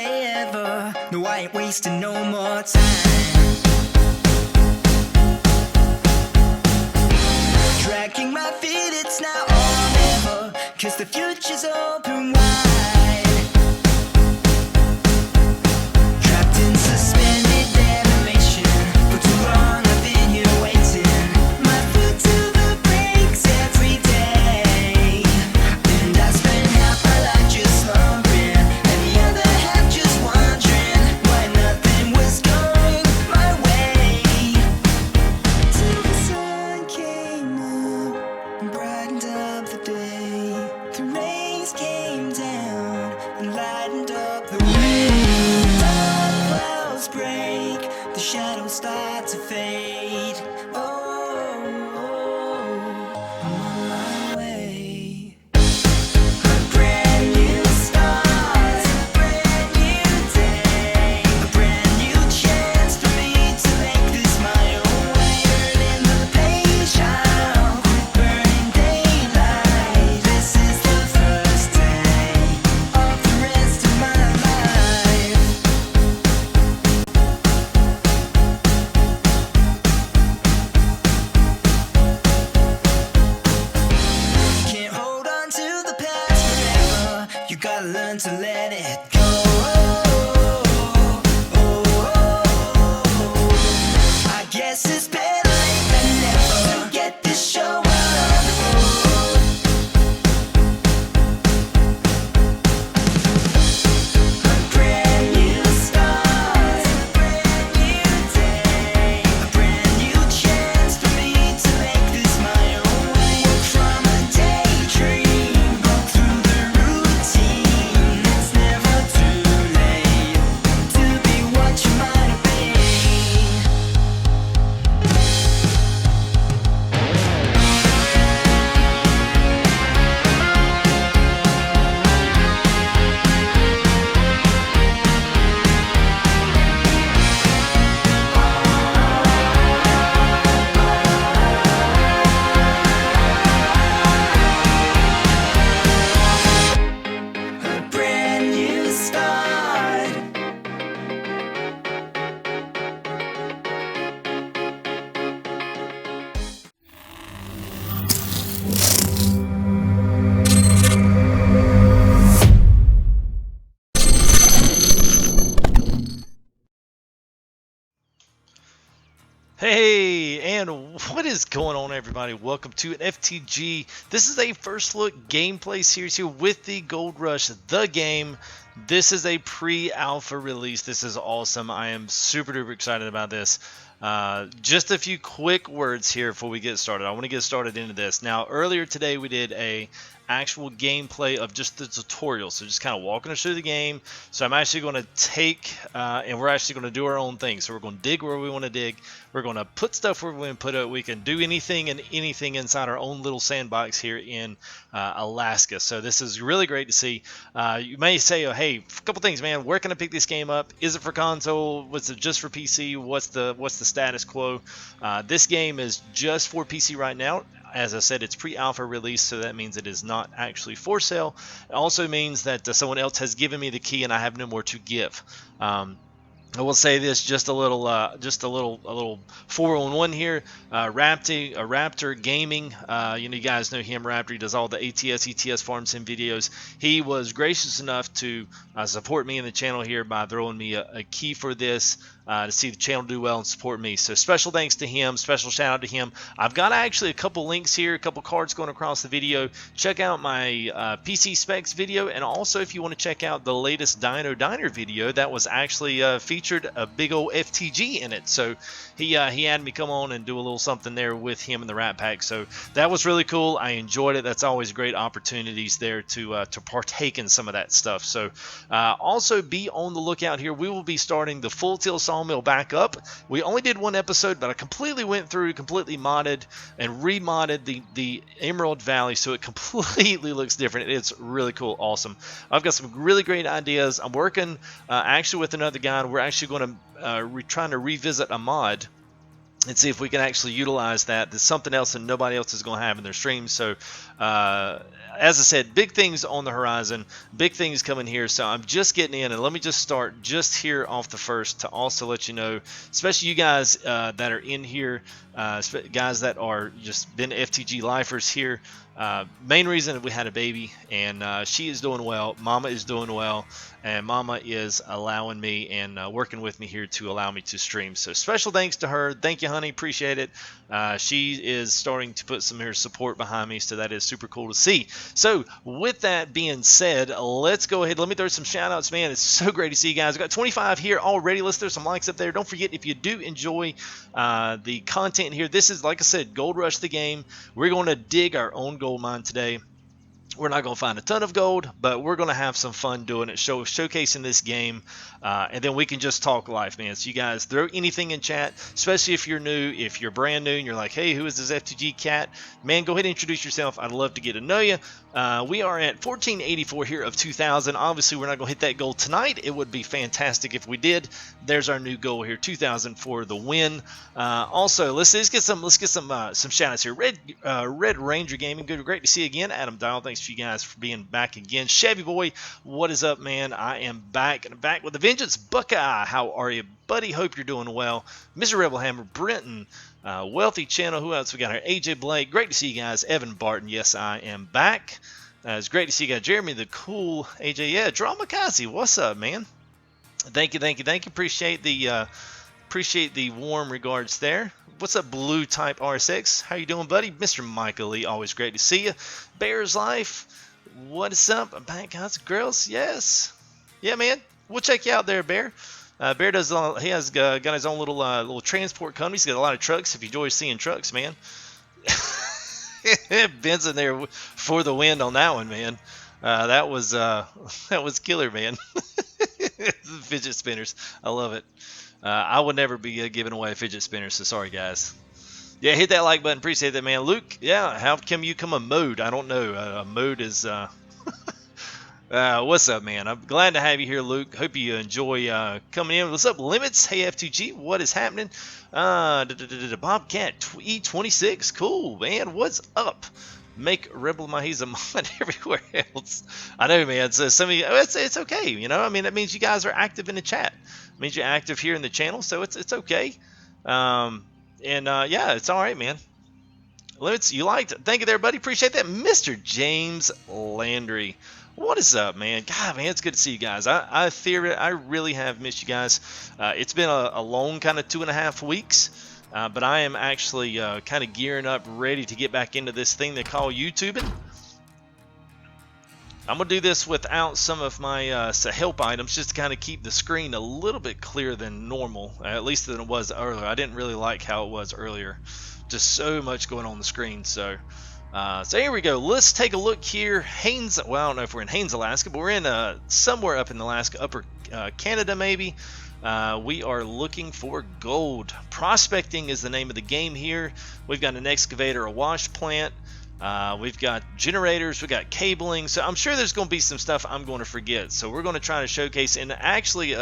forever. No, I ain't wasting no more time. Dragging my feet, it's now or never, 'cause the future's open wide. Trapped in suspended animation, for too long I've been here waiting. My foot to the brakes every day, and I spend half my life just slumbering, and the other half just wondering why nothing was going my way. Till the sun came up and brightened up the day. The rays came down and lightened up the way. Dark clouds break, the shadows start to fade. I'm on my way. A brand new start, a brand new day, a brand new chance for me to make this my own way. Turning the page, I'll quit burning daylight. This is the first day of the rest of my life. Can't hold on to the past forever. You gotta learn to let it go. I guess it's better late than never to get this show on the road. A brand new start, a brand new day, a brand new chance for me to make this my own way. Woke from a daydream, broke through the routine. It's never too late to be what you might have been. A brand new start. Hey, and what is going on, everybody? Welcome to an FTG. This is a first look gameplay series here with the Gold Rush, the game. This is a pre-alpha release. This is awesome. I am super duper excited about this. Just a few quick words here before we get started. I want to get started into this. Now, earlier today we did a actual gameplay of just the tutorial, so just kind of walking us through the game. So I'm actually going to take and we're actually going to do our own thing. So we're going to dig where we want to dig, we're going to put stuff where we want to put it. We can do anything and anything inside our own little sandbox here in Alaska. So this is really great to see. You may say, oh, hey, a couple things, man, where can I pick this game up? Is it for console? Was it just for PC? What's the status quo? This game is just for PC right now. As I said, it's pre-alpha release, so that means it is not actually for sale. It also means that someone else has given me the key and I have no more to give. I will say this, just a little 411 here. Raptor Gaming, you guys know him. Raptor, he does all the ETS farm sim videos. He was gracious enough to support me in the channel here by throwing me a key for this to see the channel do well and support me. So special thanks to him, special shout out to him. I've got actually a couple links here, a couple cards going across the video. Check out my PC specs video, and also if you want to check out the latest Dino Diner video, that was actually featured a big old FTG in it. So he had me come on and do a little something there with him in the Rat Pack. So that was really cool. I enjoyed it. That's always great opportunities there to partake in some of that stuff. So also be on the lookout here. We will be starting the Full Tilt Sawmill back up. We only did one episode, but I completely went through, completely modded and remodded the Emerald Valley so it completely looks different. It's really cool, awesome. I've got some really great ideas. I'm working actually with another guy, and we're actually going to trying to revisit a mod and see if we can actually utilize that. There's something else that nobody else is going to have in their streams. So As I said, big things on the horizon, big things coming here. So I'm just getting in, and let me just start just here off the first to also let you know, especially you guys that are in here, guys that are just been FTG lifers here. Main reason we had a baby, and she is doing well. Mama is doing well, and Mama is allowing me and working with me here to allow me to stream. So special thanks to her. Thank you, honey. Appreciate it. She is starting to put some of her support behind me, so that is super cool to see. So with that being said, let's go ahead. Let me throw some shout outs, man. It's so great to see you guys. We've got 25 here already. Let's throw some likes up there. Don't forget, if you do enjoy the content here, this is, like I said, Gold Rush the game. We're going to dig our own gold mine today. We're not going to find a ton of gold, but we're going to have some fun doing it, showcasing this game, and then we can just talk life, man. So you guys throw anything in chat, especially if you're new, if you're brand new, and you're like, hey, who is this FTG cat? Man, go ahead and introduce yourself. I'd love to get to know you. We are at 1484 here of 2,000. Obviously, we're not going to hit that goal tonight. It would be fantastic if we did. There's our new goal here, 2,000 for the win. Also, let's get some shout outs here. Red Ranger Gaming, great to see you again. Adam Dial, thanks for you guys for being back again. Chevy Boy, what is up, man? I am back with a vengeance. Buckeye, how are you, buddy? Hope you're doing well. Mr. Rebel Hammer, Brenton, Wealthy Channel, who else we got here? AJ Blake, great to see you guys. Evan Barton, yes, I am back. It's great to see you guys. Jeremy the Cool, AJ, yeah. Dramakazi, what's up, man? Thank you. Appreciate the warm regards there. What's up, Blue Type RSX? How you doing, buddy? Mr. Michael Lee, always great to see you. Bear's Life, what is up? I'm back, guys, girls. Yes, yeah, man. We'll check you out there, Bear. Bear does. He has got his own little transport company. He's got a lot of trucks. If you enjoy seeing trucks, man. Ben's in there for the win on that one, man. That was killer, man. Fidget spinners, I love it. I would never be giving away a fidget spinner, so sorry, guys. Yeah, hit that like button. Appreciate that, man. Luke, yeah, how come you come a mode? I don't know. A mode is... what's up, man? I'm glad to have you here, Luke. Hope you enjoy coming in. What's up, Limits? Hey, FTG, what is happening? Bobcat E26, cool, man. What's up? Make Rebel he's a mod everywhere else. I know, man. So some of you, it's okay. You know, I mean, that means you guys are active in the chat. It means you're active here in the channel, so it's okay. Yeah, it's all right, man. Limits, you liked it. Thank you there, buddy. Appreciate that. Mr. James Landry. What is up, man? God, man, it's good to see you guys. I really have missed you guys. It's been a long kind of 2.5 weeks, but I am actually kind of gearing up, ready to get back into this thing they call YouTubing. I'm going to do this without some of my help items, just to kind of keep the screen a little bit clearer than normal, at least than it was earlier. I didn't really like how it was earlier. Just so much going on the screen, so here we go. Let's take a look here. Haines, well, I don't know if we're in Haines, Alaska, but we're in somewhere up in Alaska, upper Canada maybe. We are looking for gold. Prospecting is the name of the game here. We've got an excavator, a wash plant. We've got generators, we've got cabling, so I'm sure there's going to be some stuff I'm going to forget. So we're going to try to showcase, and actually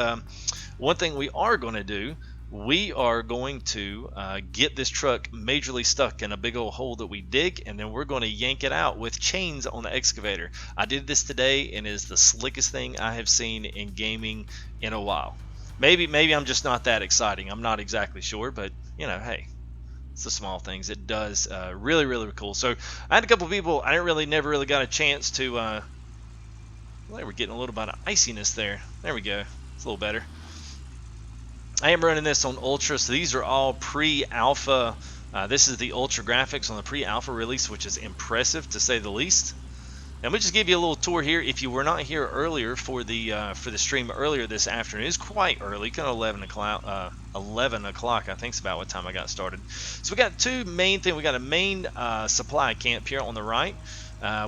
one thing we are going to do, we are going to get this truck majorly stuck in a big old hole that we dig, and then we're going to yank it out with chains on the excavator. I did this today, and it is the slickest thing I have seen in gaming in a while. Maybe I'm just not that exciting. I'm not exactly sure, but you know, hey, it's the small things. It does really, really cool. So I had a couple people. I never really got a chance to. Well, we're getting a little bit of iciness there. There we go. It's a little better. I am running this on Ultra, so these are all pre-alpha. This is the Ultra graphics on the pre-alpha release, which is impressive to say the least. And let me just give you a little tour here. If you were not here earlier for the stream earlier this afternoon, it's quite early, kind of 11 o'clock. 11 o'clock, I think, is about what time I got started. So we got two main things. We got a main supply camp here on the right.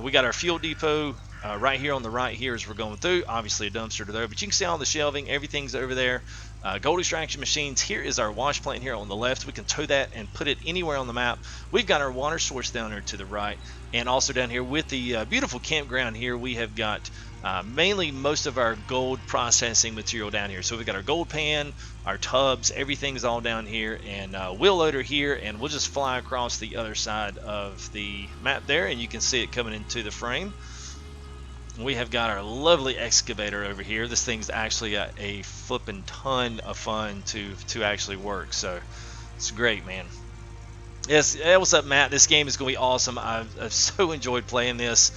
We got our fuel depot right here on the right here as we're going through. Obviously a dumpster to there, but you can see all the shelving, everything's over there. Gold extraction machines. Here is our wash plant here on the left. We can tow that and put it anywhere on the map. We've got our water source down there to the right, and also down here with the beautiful campground here, we have got mainly most of our gold processing material down here. So we've got our gold pan, our tubs, everything's all down here, and wheel loader here, and we'll just fly across the other side of the map there, and you can see it coming into the frame. We have got our lovely excavator over here. This thing's actually a flipping ton of fun to actually work, so it's great, man. Yes, hey, what's up, Matt? This game is going to be awesome. I've so enjoyed playing this.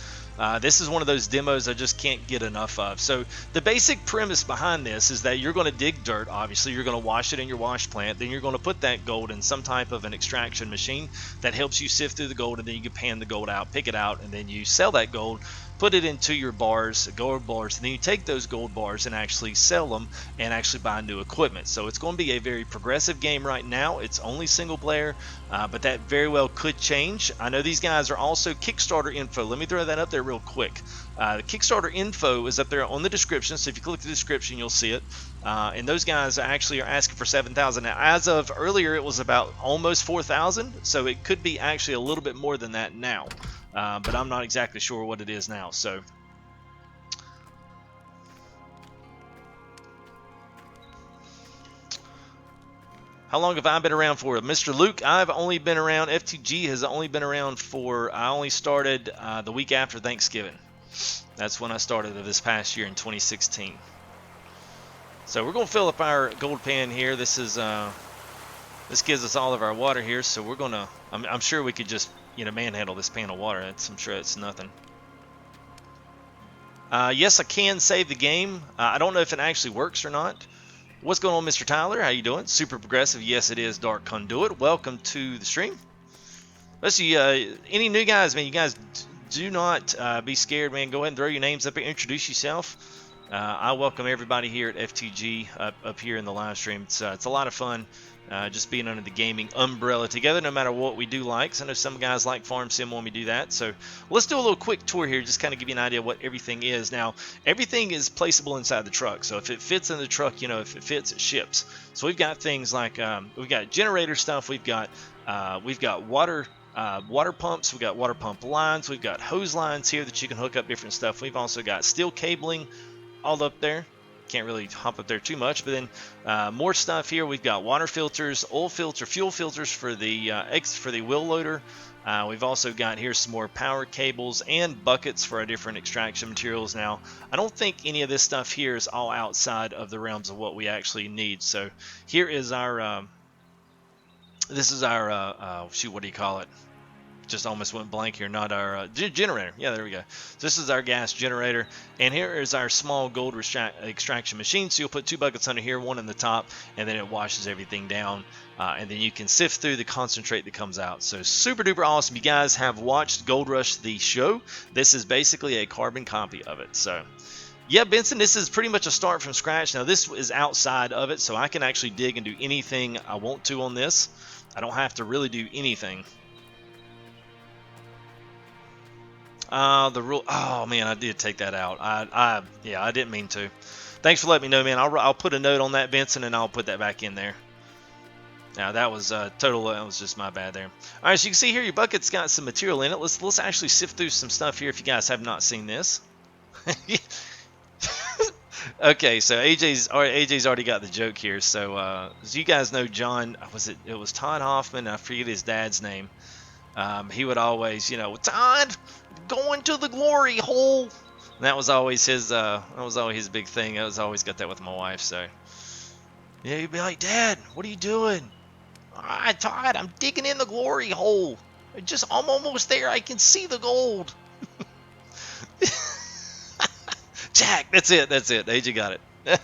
This is one of those demos I just can't get enough of. So the basic premise behind this is that you're going to dig dirt. Obviously, you're going to wash it in your wash plant. Then you're going to put that gold in some type of an extraction machine that helps you sift through the gold, and then you can pan the gold out, pick it out, and then you sell that gold, put it into your bars, gold bars, and then you take those gold bars and actually sell them and actually buy new equipment. So it's going to be a very progressive game right now. It's only single player, but that very well could change. I know these guys are also Kickstarter info. Let me throw that up there real quick. The Kickstarter info is up there on the description, so if you click the description, you'll see it. And those guys actually are asking for 7,000. Now, as of earlier, it was about almost 4,000, so it could be actually a little bit more than that now. But I'm not exactly sure what it is now. So how long have I been around for? Mr. Luke, I've only been around. FTG has only been around for, I only started the week after Thanksgiving. That's when I started this past year in 2016. So we're going to fill up our gold pan here. This is this gives us all of our water here. So we're going to, I'm sure we could just, manhandle this pan of water. I'm sure it's nothing. Yes, I can save the game. I don't know if it actually works or not. What's going on, Mr. Tyler? How you doing? Super progressive. Yes, it is. Dark Conduit. Welcome to the stream. Let's see. Any new guys, man? You guys do not be scared, man. Go ahead and throw your names up here. Introduce yourself. I welcome everybody here at FTG up here in the live stream. It's a lot of fun. Just being under the gaming umbrella together, no matter what we do like. So I know some guys like Farm Sim when we do that. So let's do a little quick tour here, just kind of give you an idea of what everything is. Now, everything is placeable inside the truck. So if it fits in the truck, if it fits, it ships. So we've got things like we've got generator stuff. We've got water pumps. We've got water pump lines. We've got hose lines here that you can hook up different stuff. We've also got steel cabling all up there. Can't really hop up there too much, but then more stuff here. We've got water filters, oil filter, fuel filters for the wheel loader. We've also got here some more power cables and buckets for our different extraction materials. Now, I don't think any of this stuff here is all outside of the realms of what we actually need. So here is our this is our shoot, what do you call it? Just almost went blank here. Not our generator. Yeah, there we go. So this is our gas generator, and here is our small gold extraction machine. So you'll put 2 buckets under here, one in the top, and then it washes everything down, and then you can sift through the concentrate that comes out. So super duper awesome. You guys have watched Gold Rush the show. This is basically a carbon copy of it. So yeah, Benson, this is pretty much a start from scratch. Now this is outside of it, so I can actually dig and do anything I want to on this. I don't have to really do anything. The rule. Oh man, I did take that out. Yeah, I didn't mean to. Thanks for letting me know, man. I'll put a note on that, Vincent, and I'll put that back in there. Now that was total. That was just my bad there. All right, so you can see here your bucket's got some material in it. Let's actually sift through some stuff here. If you guys have not seen this. Okay, so AJ's already got the joke here. So as you guys know, John, it was Todd Hoffman. I forget his dad's name. He would always, Todd, going to the glory hole. And that was always his big thing. I was always got that with my wife. So yeah, he'd be like, Dad, what are you doing? All right, Todd, I'm digging in the glory hole. I'm almost there. I can see the gold. Jack, that's it. AJ got it.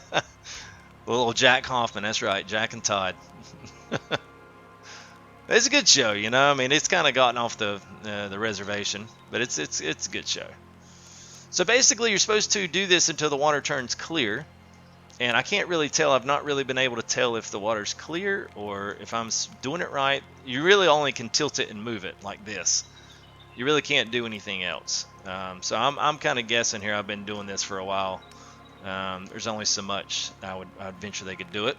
Little Jack Hoffman. That's right, Jack and Todd. It's a good show, I mean, it's kind of gotten off the reservation, but it's a good show. So basically, you're supposed to do this until the water turns clear, and I can't really tell. I've not really been able to tell if the water's clear or if I'm doing it right. You really only can tilt it and move it like this, You really can't do anything else. So I'm kind of guessing here. I've been doing this for a while. There's only so much I'd venture they could do it.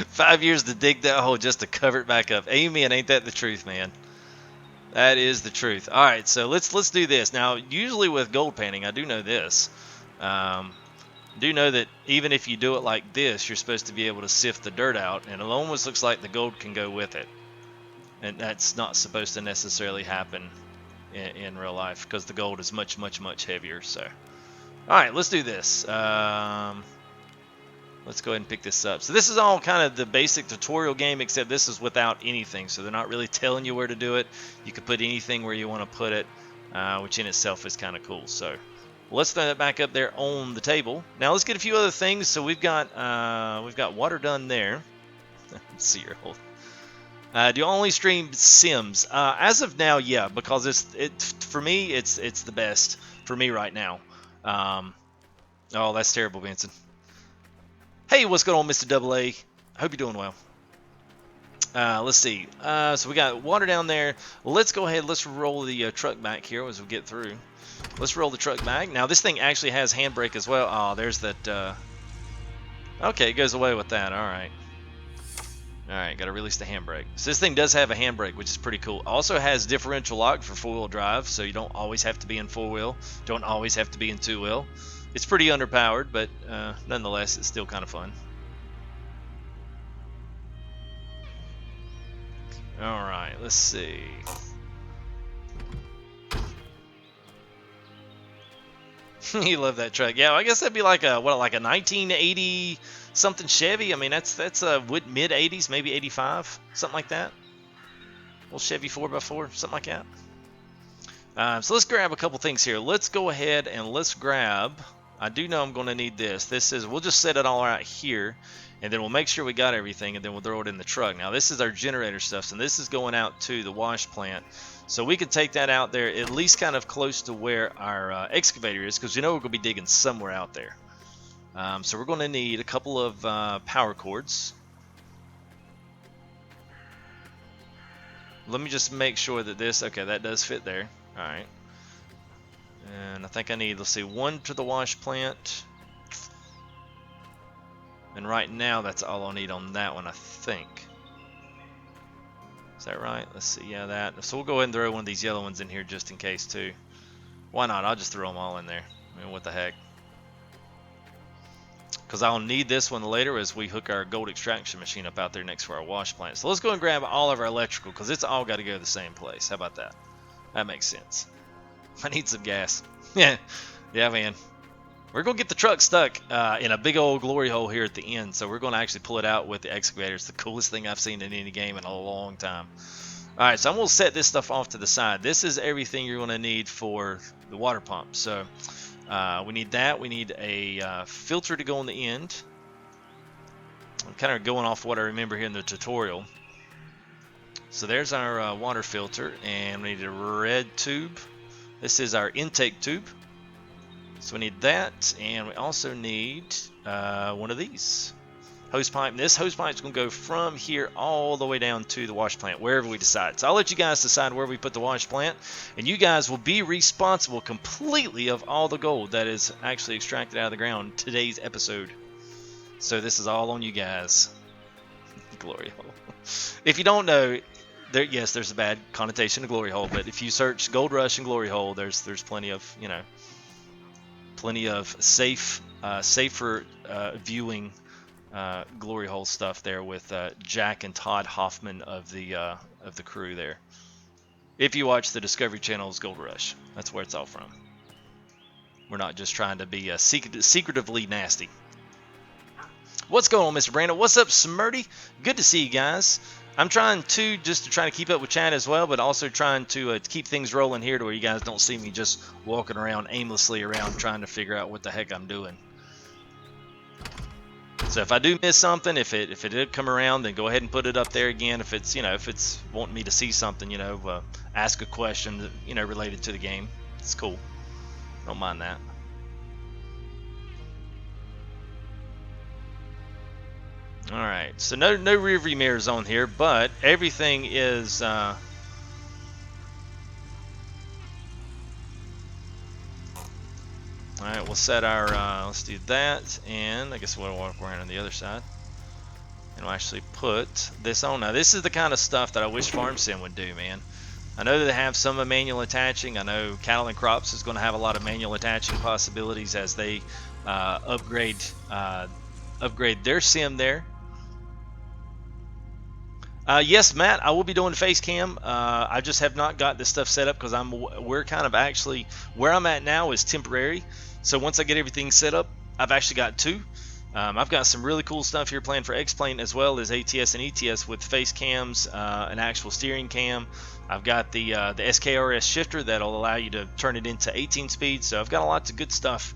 Five years to dig that hole just to cover it back up. Amen. Ain't that the truth, man? That is the truth. All right, so let's do this now. Usually with gold painting, I do know this. Do know that even if you do it like this, you're supposed to be able to sift the dirt out, and it almost looks like the gold can go with it. And that's not supposed to necessarily happen in real life because the gold is much, much, much heavier. So, all right, let's do this. Let's go ahead and pick this up. So this is all kind of the basic tutorial game, except this is without anything. So they're not really telling you where to do it. You can put anything where you want to put it, which in itself is kind of cool. So let's throw that back up there on the table. Now let's get a few other things. So we've got water done there. Let's see your whole. Do you only stream Sims? As of now, yeah, because for me it's the best for me right now. Oh, that's terrible, Vincent. Hey, what's going on, Mr. Double A? Hope you're doing well. Let's see. So we got water down there. Let's go ahead. Let's roll the truck back here as we get through. Let's roll the truck back. Now, this thing actually has handbrake as well. Oh, there's that. Okay, it goes away with that. All right. All right, got to release the handbrake. So this thing does have a handbrake, which is pretty cool. Also has differential lock for four-wheel drive, so you don't always have to be in four-wheel. Don't always have to be in two-wheel. It's pretty underpowered, but nonetheless, it's still kind of fun. All right, let's see. You love that truck. Yeah, I guess that'd be like a 1980 something Chevy. I mean, that's mid 80s, maybe 85, something like that. Little Chevy 4x4, something like that. So let's grab a couple things here. Let's go ahead and let's grab. I do know I'm going to need this. We'll just set it all out here, and then we'll make sure we got everything, and then we'll throw it in the truck. Now, this is our generator stuff, and this is going out to the wash plant. So we can take that out there at least kind of close to where our excavator is, because you know we're going to be digging somewhere out there. So we're going to need a couple of power cords. Let me just make sure that okay, that does fit there. All right. And I think I need, let's see, one to the wash plant. And right now, that's all I'll need on that one, I think. Is that right? Let's see, yeah, that. So we'll go ahead and throw one of these yellow ones in here just in case, too. Why not? I'll just throw them all in there. I mean, what the heck? Because I'll need this one later as we hook our gold extraction machine up out there next to our wash plant. So let's go and grab all of our electrical, because it's all got to go to the same place. How about that? That makes sense. I need some gas. Yeah, man. We're going to get the truck stuck in a big old glory hole here at the end. So we're going to actually pull it out with the excavator. It's the coolest thing I've seen in any game in a long time. All right, so I'm going to set this stuff off to the side. This is everything you're going to need for the water pump. So we need that. We need a filter to go on the end. I'm kind of going off what I remember here in the tutorial. So there's our water filter, and we need a red tube. This is our intake tube. So we need that, and we also need one of these. Hose pipe. And this hose pipe is going to go from here all the way down to the wash plant, wherever we decide. So I'll let you guys decide where we put the wash plant, and you guys will be responsible completely of all the gold that is actually extracted out of the ground in today's episode. So this is all on you guys. Glory hole. If you don't know, yes, there's a bad connotation to glory hole, but if you search Gold Rush and glory hole, there's plenty of safer viewing glory hole stuff there with Jack and Todd Hoffman of the crew there. If you watch the Discovery Channel's Gold Rush, that's where it's all from. We're not just trying to be secretively nasty. What's going on, Mr. Brandon? What's up, Smurdy? Good to see you guys. I'm trying to keep up with chat as well, but also trying to keep things rolling here to where you guys don't see me just walking around aimlessly around trying to figure out what the heck I'm doing. So if I do miss something, if it did come around, then go ahead and put it up there again. If it's wanting me to see something, ask a question, related to the game. It's cool. Don't mind that. All right, so no rear view mirrors on here, but everything is. All right, we'll set our. Let's do that, and I guess we'll walk around on the other side, and we'll actually put this on. Now, this is the kind of stuff that I wish FarmSim would do, man. I know that they have some of manual attaching. I know Cattle and Crops is going to have a lot of manual attaching possibilities as they upgrade their sim there. Yes, Matt, I will be doing face cam. I just have not got this stuff set up because we're kind of actually where I'm at now is temporary. So once I get everything set up, I've actually got two. I've got some really cool stuff here planned for X-Plane as well as ATS and ETS with face cams, an actual steering cam. I've got the SKRS shifter that'll allow you to turn it into 18 speed. So I've got a lot of good stuff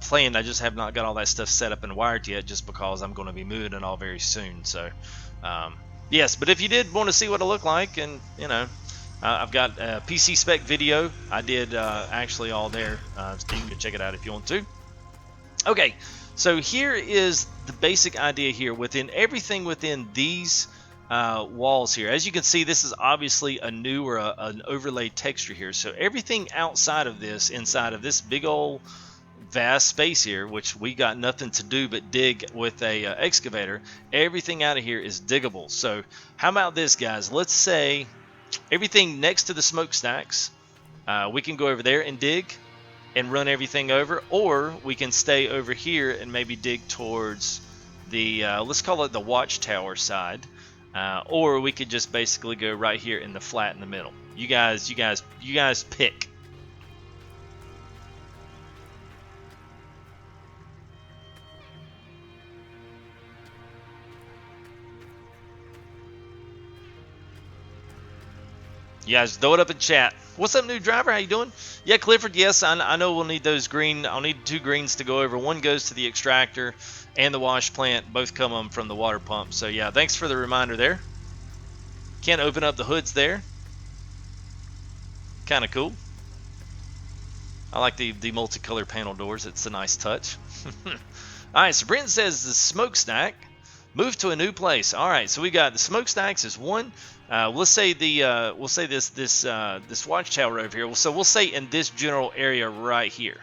planned. I just have not got all that stuff set up and wired yet, just because I'm going to be moving it all very soon. So. Yes, but if you did want to see what it looked like, and you know, I've got a PC spec video. I did actually all there, so you can check it out if you want to. Okay, so here is the basic idea here. Within everything within these walls here, as you can see, this is obviously a new or an overlaid texture here. So everything outside of this, inside of this big old vast space here, which we got nothing to do but dig with a excavator, everything out of here is diggable. So how about this, guys? Let's say everything next to the smokestacks, we can go over there and dig and run everything over, or we can stay over here and maybe dig towards the let's call it the watchtower side, or we could just basically go right here in the flat in the middle. You guys pick. You guys throw it up in chat. What's up, new driver? How you doing? Yeah, Clifford, yes, I know we'll need those green. I'll need 2 greens to go over. One goes to the extractor and the wash plant. Both come from the water pump. So, yeah, thanks for the reminder there. Can't open up the hoods there. Kind of cool. I like the multicolor panel doors. It's a nice touch. All right, so Brent says the smokestack moved to a new place. All right, so we got the smokestacks is one. Let's say this watchtower over here. So we'll say in this general area right here,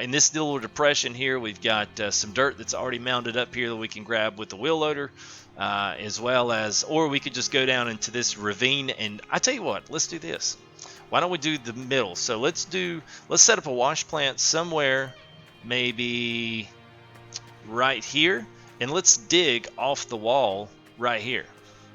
in this little depression here, we've got some dirt that's already mounded up here that we can grab with the wheel loader, as well as, or we could just go down into this ravine. And I tell you what, let's do this. Why don't we do the middle? So let's set up a wash plant somewhere, maybe right here, and let's dig off the wall right here.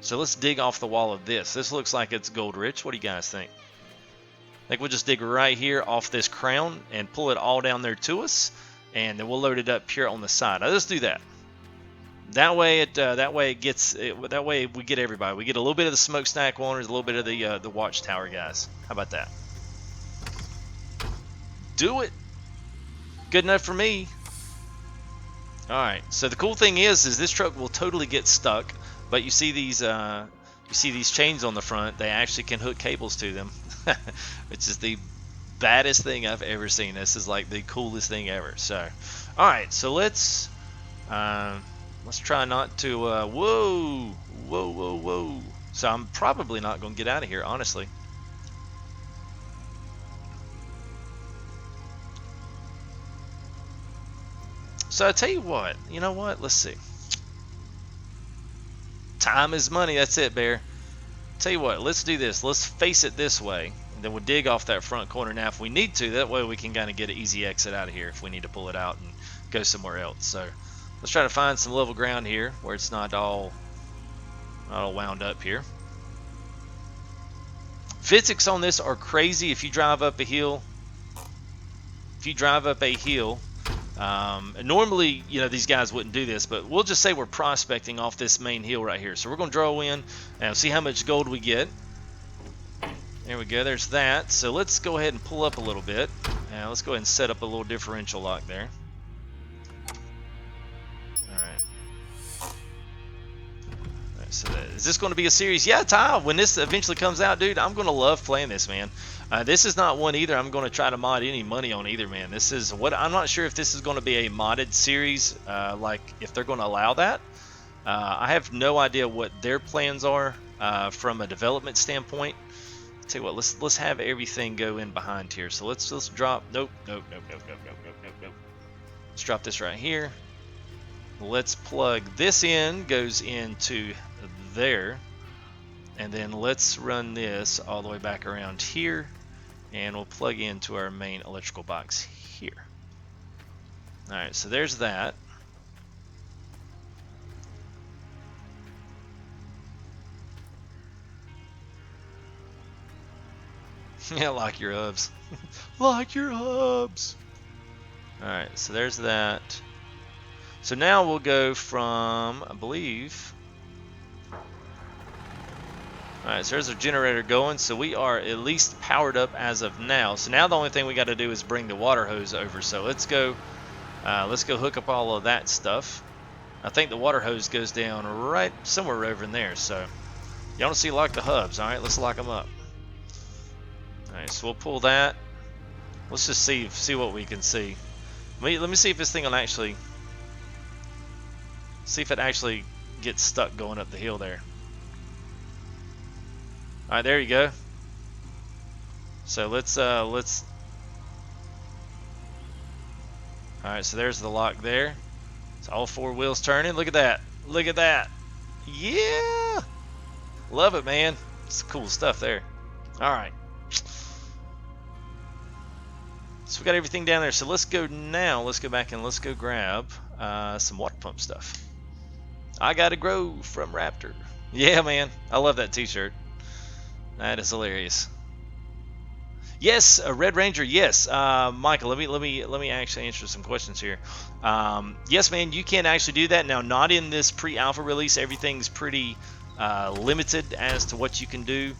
So let's dig off the wall of this. This looks like it's gold rich. What do you guys think? I think we'll just dig right here off this crown and pull it all down there to us, and then we'll load it up here on the side. Now, let's do that. That way we get everybody. We get a little bit of the smokestack owners, a little bit of the watchtower guys. How about that? Do it. Good enough for me. All right. So the cool thing is this truck will totally get stuck. But you see these chains on the front. They actually can hook cables to them, which is the baddest thing I've ever seen. This is like the coolest thing ever. So, all right. So let's try not to. Whoa. So I'm probably not going to get out of here, honestly. So I tell you what. You know what? Let's see. Time is money. That's it, Bear. Tell you what, let's do this. Let's face it this way, and then we'll dig off that front corner. Now, if we need to, that way we can kind of get an easy exit out of here if we need to pull it out and go somewhere else. So let's try to find some level ground here where it's not all wound up here. Physics on this are crazy. If you drive up a hill, normally, you know, these guys wouldn't do this, but we'll just say we're prospecting off this main hill right here. So we're going to draw in and see how much gold we get. There we go. There's that. So let's go ahead and pull up a little bit. Now let's go ahead and set up a little differential lock there. All right. So is this going to be a series? Yeah, Ty, when this eventually comes out, dude, I'm going to love playing this, man. This is not one either I'm going to try to mod any money on either, man. This is what I'm not sure if this is going to be a modded series, like if they're going to allow that. I have no idea what their plans are from a development standpoint. Tell you what, let's have everything go in behind here. So let's drop. Nope. Let's drop this right here. Let's plug this in. Goes into there, and then let's run this all the way back around here, and we'll plug into our main electrical box here. All right. So there's that. Yeah, lock your hubs. Lock your hubs. Alright, so there's that. So now we'll go from, I believe. Alright, so there's our generator going. So we are at least powered up as of now. So now the only thing we got to do is bring the water hose over. So let's go hook up all of that stuff. I think the water hose goes down right somewhere over in there. So y'all want to see lock the hubs. Alright, let's lock them up. Alright, so we'll pull that. Let's just see what we can see. Let me see if this thing will actually, see if it actually gets stuck going up the hill there. Alright, there you go. So let's alright, so there's the lock there. It's all four wheels turning. Look at that. Look at that. Yeah! Love it, man. It's cool stuff there. Alright. So we got everything down there. So let's go now. Let's go back and let's go grab some water pump stuff. I gotta grow from Raptor. Yeah, man. I love that t-shirt. That is hilarious. Yes, a Red Ranger. Yes, Michael. Let me actually answer some questions here. Yes, man. You can actually do that now. Not in this pre-alpha release. Everything's pretty limited as to what you can do.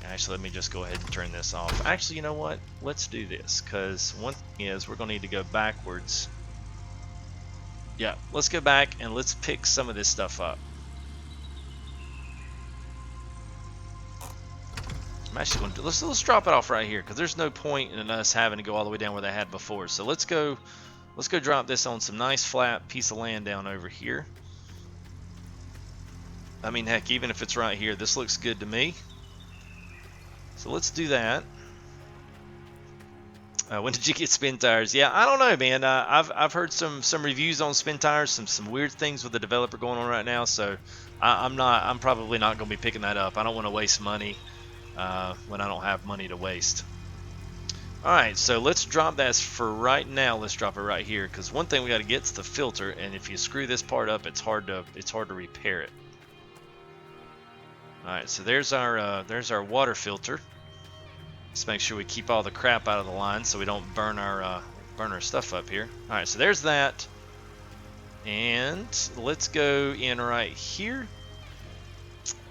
Actually, let me just go ahead and turn this off. Actually, you know what? Let's do this, because one thing is we're going to need to go backwards. Yeah, let's go back and let's pick some of this stuff up. I'm actually going to let's drop it off right here, because there's no point in us having to go all the way down where they had before. So let's go drop this on some nice flat piece of land down over here. I mean, heck, even if it's right here, this looks good to me. So let's do that. When did you get spin tires? Yeah, I don't know, man. I've heard some reviews on spin tires, some weird things with the developer going on right now. So I'm probably not going to be picking that up. I don't want to waste money when I don't have money to waste. All right, so let's drop that for right now. Let's drop it right here, because one thing we got to get is the filter, and if you screw this part up, it's hard to repair it. All right, so there's our water filter. Let's make sure we keep all the crap out of the line so we don't burn our stuff up here. All right, so there's that. And let's go in right here.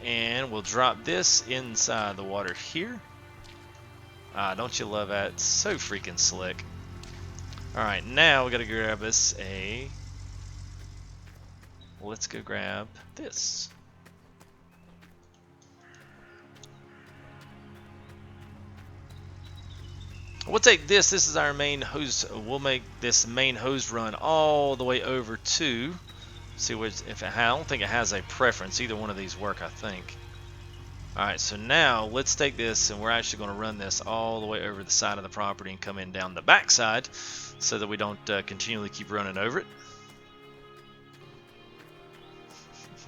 And we'll drop this inside the water here. Don't you love that? It's so freaking slick. All right, now we got to grab us a... Let's go grab this. We'll take this. This is our main hose. We'll make this main hose run all the way over to. See what if it. I don't think it has a preference. Either one of these work, I think. All right. So now let's take this, and we're actually going to run this all the way over the side of the property and come in down the back side, so that we don't continually keep running over it.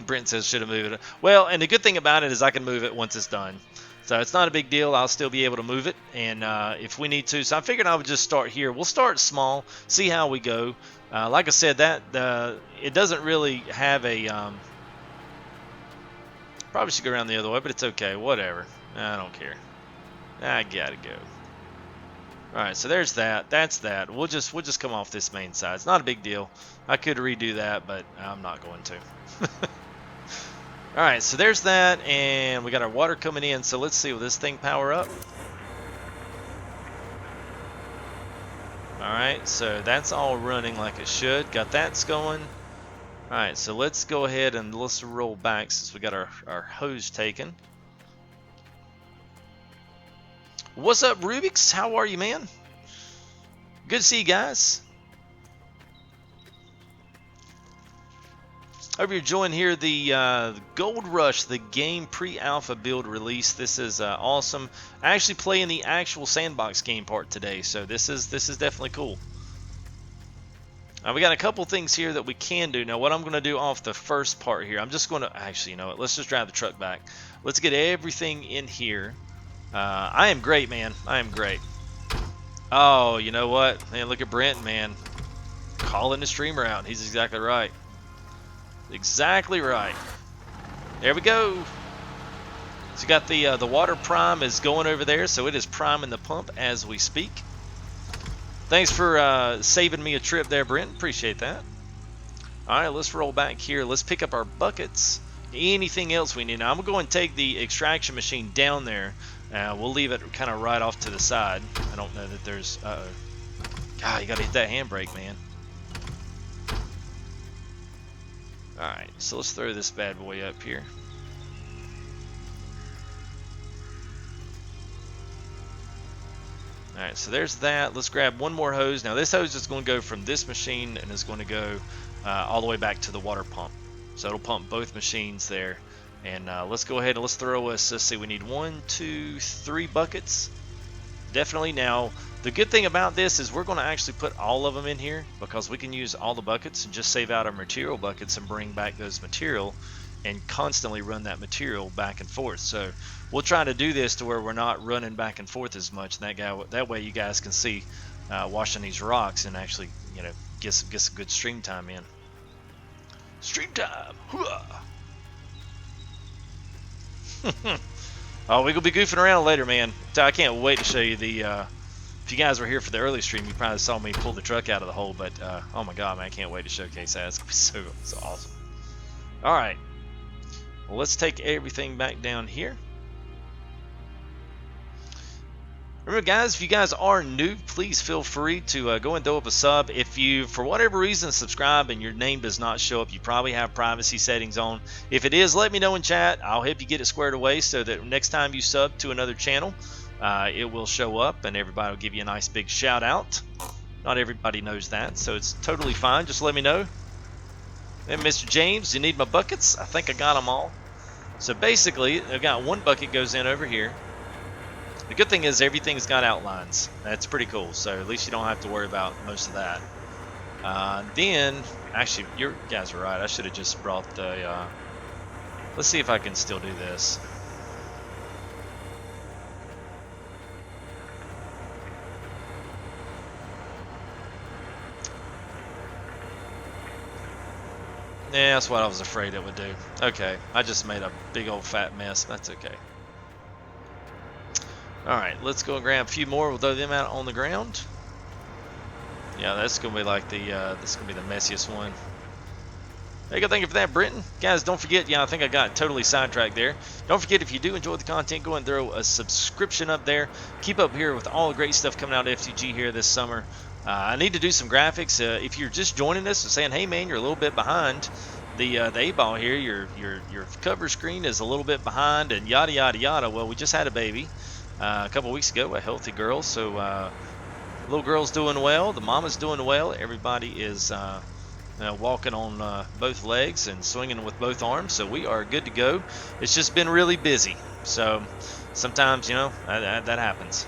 Brent says should have moved it. Well, and the good thing about it is I can move it once it's done. So it's not a big deal. I'll still be able to move it, and if we need to. So I figured I would just start here. We'll start small, see how we go. Like I said, that it doesn't really have a. Probably should go around the other way, but it's okay. Whatever. I don't care. I gotta go. All right, so there's that. That's that. We'll just come off this main side. It's not a big deal. I could redo that, but I'm not going to. All right, so there's that, and we got our water coming in. So let's see, will this thing power up? All right, so that's all running like it should. Got that going. All right, so let's go ahead and let's roll back since we got our hose taken. What's up, Rubik's? How are you, man? Good to see you guys. Hope you're enjoying here the Gold Rush, the game pre-alpha build release. This is awesome. I actually playing the actual sandbox game part today, so this is definitely cool. We got a couple things here that we can do. Now, what I'm going to do off the first part here, I'm just going to actually, you know what? Let's just drive the truck back. Let's get everything in here. I am great, man. I am great. Oh, you know what? Man, look at Brent, man. Calling the streamer out. He's exactly right. Exactly right. There we go. So you got the water prime is going over there, so it is priming the pump as we speak. Thanks for saving me a trip there, Brent. Appreciate that. All right, let's roll back here. Let's pick up our buckets. Anything else we need? Now, I'm going to go and take the extraction machine down there. We'll leave it kind of right off to the side. I don't know that there's... Uh-oh. God, you got to hit that handbrake, man. Alright, so let's throw this bad boy up here. Alright, so there's that. Let's grab one more hose. Now this hose is going to go from this machine and is going to go all the way back to the water pump. So it'll pump both machines there. And let's go ahead and let's throw us, let's see, we need 1, 2, 3 buckets. Definitely. Now, the good thing about this is we're going to actually put all of them in here because we can use all the buckets and just save out our material buckets and bring back those material and constantly run that material back and forth. So we'll try to do this to where we're not running back and forth as much. And that way you guys can see washing these rocks and actually, you know, get some good stream time in. Stream time. Oh, we're going to be goofing around later, man. I can't wait to show you the... if you guys were here for the early stream, you probably saw me pull the truck out of the hole, but oh my god, man, I can't wait to showcase that. It's going to be so awesome. Alright. Well, let's take everything back down here. Remember, guys, if you guys are new, please feel free to go and throw up a sub. If you, for whatever reason, subscribe and your name does not show up, you probably have privacy settings on. If it is, let me know in chat. I'll help you get it squared away so that next time you sub to another channel, it will show up and everybody will give you a nice big shout out. Not everybody knows that, so it's totally fine. Just let me know. And Mr. James, you need my buckets? I think I got them all. So basically, I've got one bucket goes in over here. The good thing is everything's got outlines. That's pretty cool. So at least you don't have to worry about most of that. Then, actually, you guys are right. I should have just brought the... let's see if I can still do this. Yeah, that's what I was afraid it would do. Okay, I just made a big old fat mess. That's okay. Alright, let's go and grab a few more. We'll throw them out on the ground. Yeah, that's going to be like the, this is going to be the messiest one. Hey, good, thank you for that, Brenton. Guys, don't forget, yeah, I think I got totally sidetracked there. Don't forget, if you do enjoy the content, go and throw a subscription up there. Keep up here with all the great stuff coming out of FTG here this summer. I need to do some graphics. If you're just joining us and saying, hey, man, you're a little bit behind the A-ball here, your cover screen is a little bit behind and yada, yada, yada. Well, we just had a baby. A couple weeks ago, a healthy girl, so little girl's doing well, the mama's doing well, everybody is walking on both legs and swinging with both arms, so we are good to go. It's just been really busy, so sometimes, you know, that happens.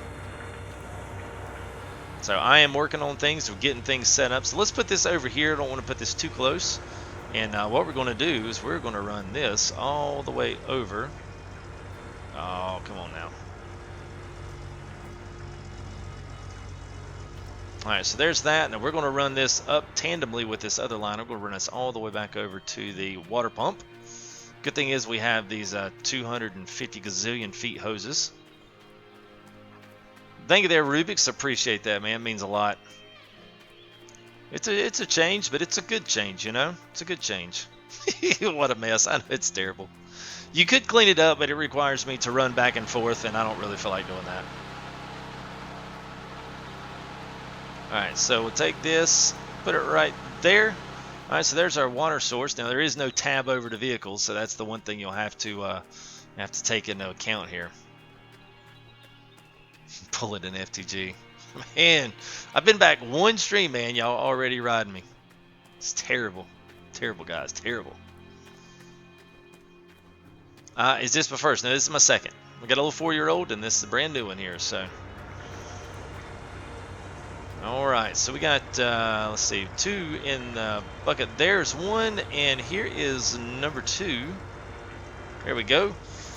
So I am working on things, we're getting things set up, so let's put this over here. I don't want to put this too close, and what we're going to do is we're going to run this all the way over. Oh, come on now. Alright, so there's that. Now we're going to run this up tandemly with this other line. I'm going to run this all the way back over to the water pump. Good thing is we have these 250 gazillion feet hoses. Thank you there, Rubik's. Appreciate that, man. It means a lot. It's a change, but it's a good change, you know? It's a good change. What a mess. I know it's terrible. You could clean it up, but it requires me to run back and forth, and I don't really feel like doing that. Alright, so we'll take this, put it right there. Alright, so there's our water source. Now there is no tab over the vehicles, so that's the one thing you'll have to take into account here. Pull it in FTG. Man, I've been back one stream, man. Y'all already riding me. It's terrible. Terrible, guys. Terrible. Is this my first? No, this is my second. We got a little 4-year-old, and this is a brand new one here. So, all right. So we got let's see, 2 in the bucket. There's 1, and here is number 2. There we go.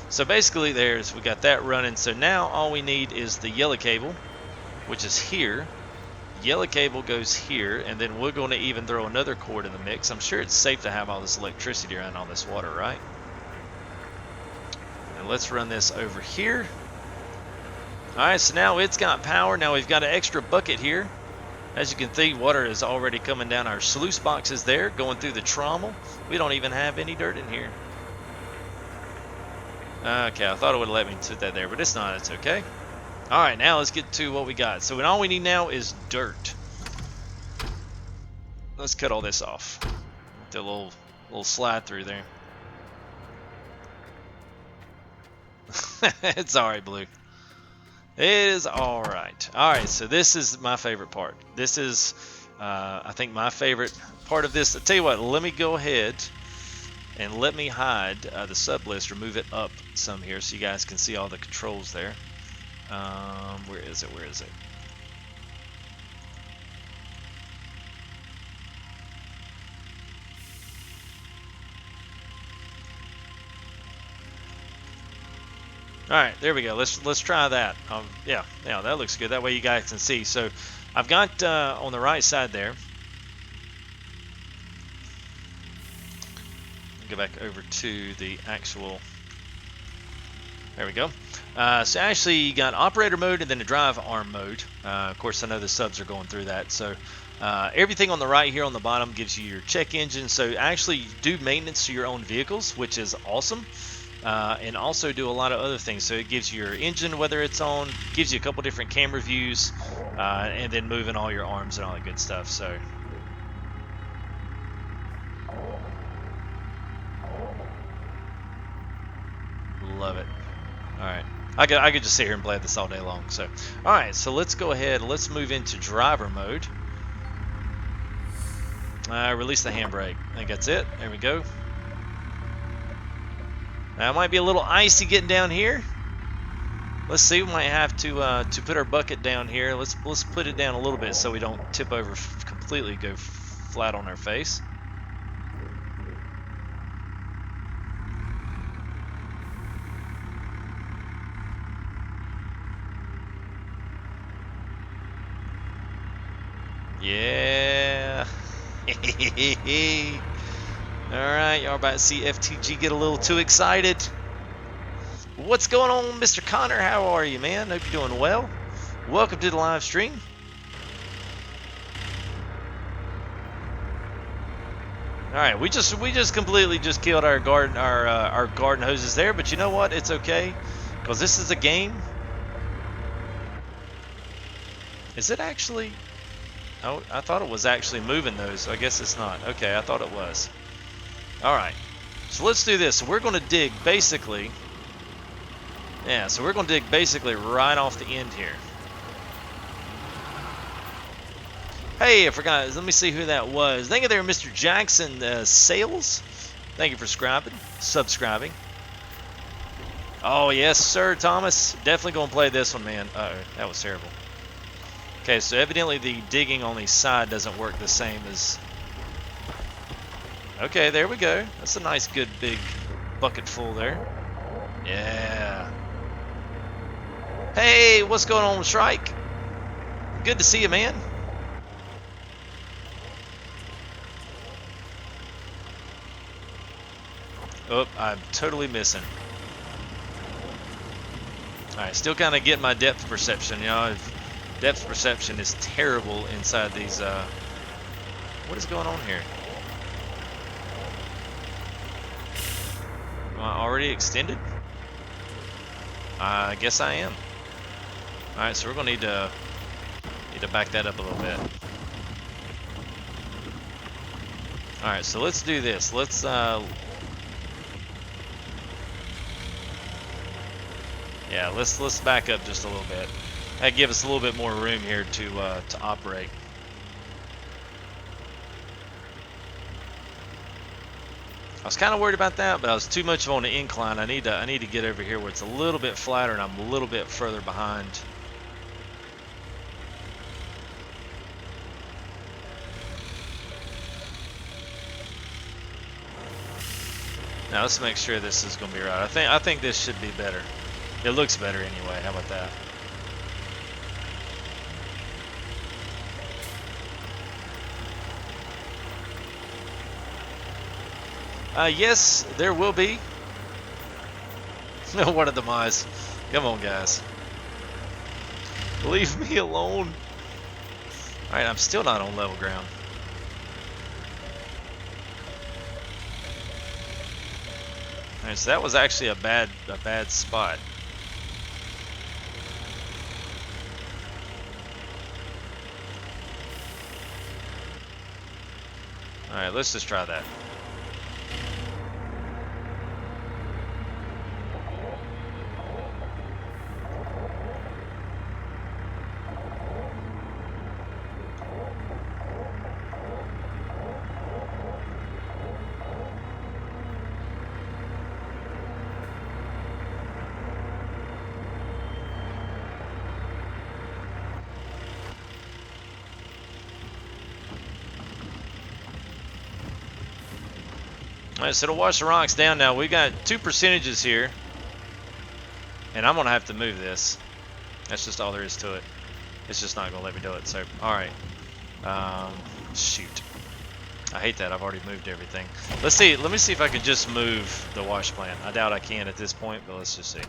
So basically, we got that running. So now all we need is the yellow cable, which is here. Yellow cable goes here, and then we're going to even throw another cord in the mix. I'm sure it's safe to have all this electricity around all this water, right? And let's run this over here. All right, so now it's got power. Now we've got an extra bucket here. As you can see, water is already coming down our sluice boxes there, going through the trommel. We don't even have any dirt in here. Okay, I thought it would let me put that there, but it's not. It's okay. All right, now let's get to what we got. So all we need now is dirt. Let's cut all this off. Do a little slide through there. It's all right, Blue. It is all right. All right, so this is my favorite part. This is, I think, my favorite part of this. I'll tell you what, let me go ahead and let me hide the sub list or move it up some here so you guys can see all the controls there. Where is it? Where is it? All right, there we go. Let's try that. Yeah, that looks good. That way you guys can see. So I've got on the right side there. Go back over to the actual. There we go. So actually you got operator mode and then the drive arm mode. Of course, I know the subs are going through that. So everything on the right here on the bottom gives you your check engine. So actually do maintenance to your own vehicles, which is awesome. And also do a lot of other things. So it gives you your engine, whether it's on, gives you a couple different camera views, and then moving all your arms and all that good stuff. So love it. All right, I could just sit here and play this all day long. So all right, so let's go ahead. Let's move into driver mode. Release the handbrake. I think that's it. There we go. Now it might be a little icy getting down here. Let's see. We might have to put our bucket down here. Let's put it down a little bit so we don't tip over completely, go flat on our face. Yeah. Alright, y'all about to see FTG get a little too excited. What's going on, Mr. Connor? How are you, man? Hope you're doing well. Welcome to the live stream. Alright, we just completely just killed our garden hoses there, but you know what? It's okay. Because this is a game. Is it actually? Oh, I thought it was actually moving those. I guess it's not. Okay, I thought it was. Alright, so let's do this. So we're going to dig basically, so we're going to dig basically right off the end here. Hey, I forgot. Let me see who that was. Thank you there, Mr. Jackson Sales. Thank you for subscribing. Oh, yes, sir, Thomas. Definitely going to play this one, man. Uh-oh, that was terrible. Okay, so evidently the digging on the side doesn't work the same as... Okay, there we go. That's a nice, good, big bucket full there. Yeah. Hey, what's going on, Shrike? Good to see you, man. Oh, I'm totally missing. Alright, still kind of getting my depth perception. You know, depth perception is terrible inside these, what is going on here? Am I already extended? I guess I am. Alright, so we're going to need to back that up a little bit. Alright, so let's do this. Let's, yeah, let's back up just a little bit. That gives us a little bit more room here to operate. I was kind of worried about that, but I was too much on the incline. I need to get over here where it's a little bit flatter and I'm a little bit further behind. Now let's make sure this is going to be right. I think this should be better. It looks better anyway. How about that? Yes, there will be. No, what a demise. Come on, guys. Leave me alone. Alright, I'm still not on level ground. Alright, so that was actually a bad spot. Alright, let's just try that. Alright, so to wash the rocks down now, we've got 2 percentages here. And I'm going to have to move this. That's just all there is to it. It's just not going to let me do it. So, alright. Shoot. I hate that. I've already moved everything. Let's see. Let me see if I can just move the wash plant. I doubt I can at this point, but let's just see.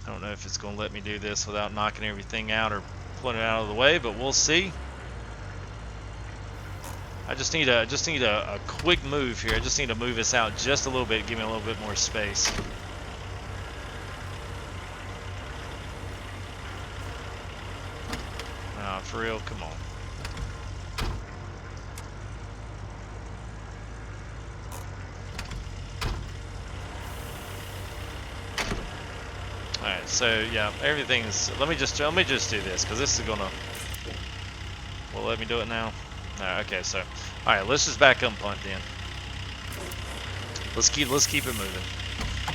I don't know if it's going to let me do this without knocking everything out or pulling it out of the way, but we'll see. I just need a quick move here. I just need to move this out just a little bit, give me a little bit more space. For real, come on. Alright, so yeah, everything's. Let me just do this because this is gonna. Will it let me do it now? Alright, okay, so alright, let's just back up and punt then. Let's keep it moving.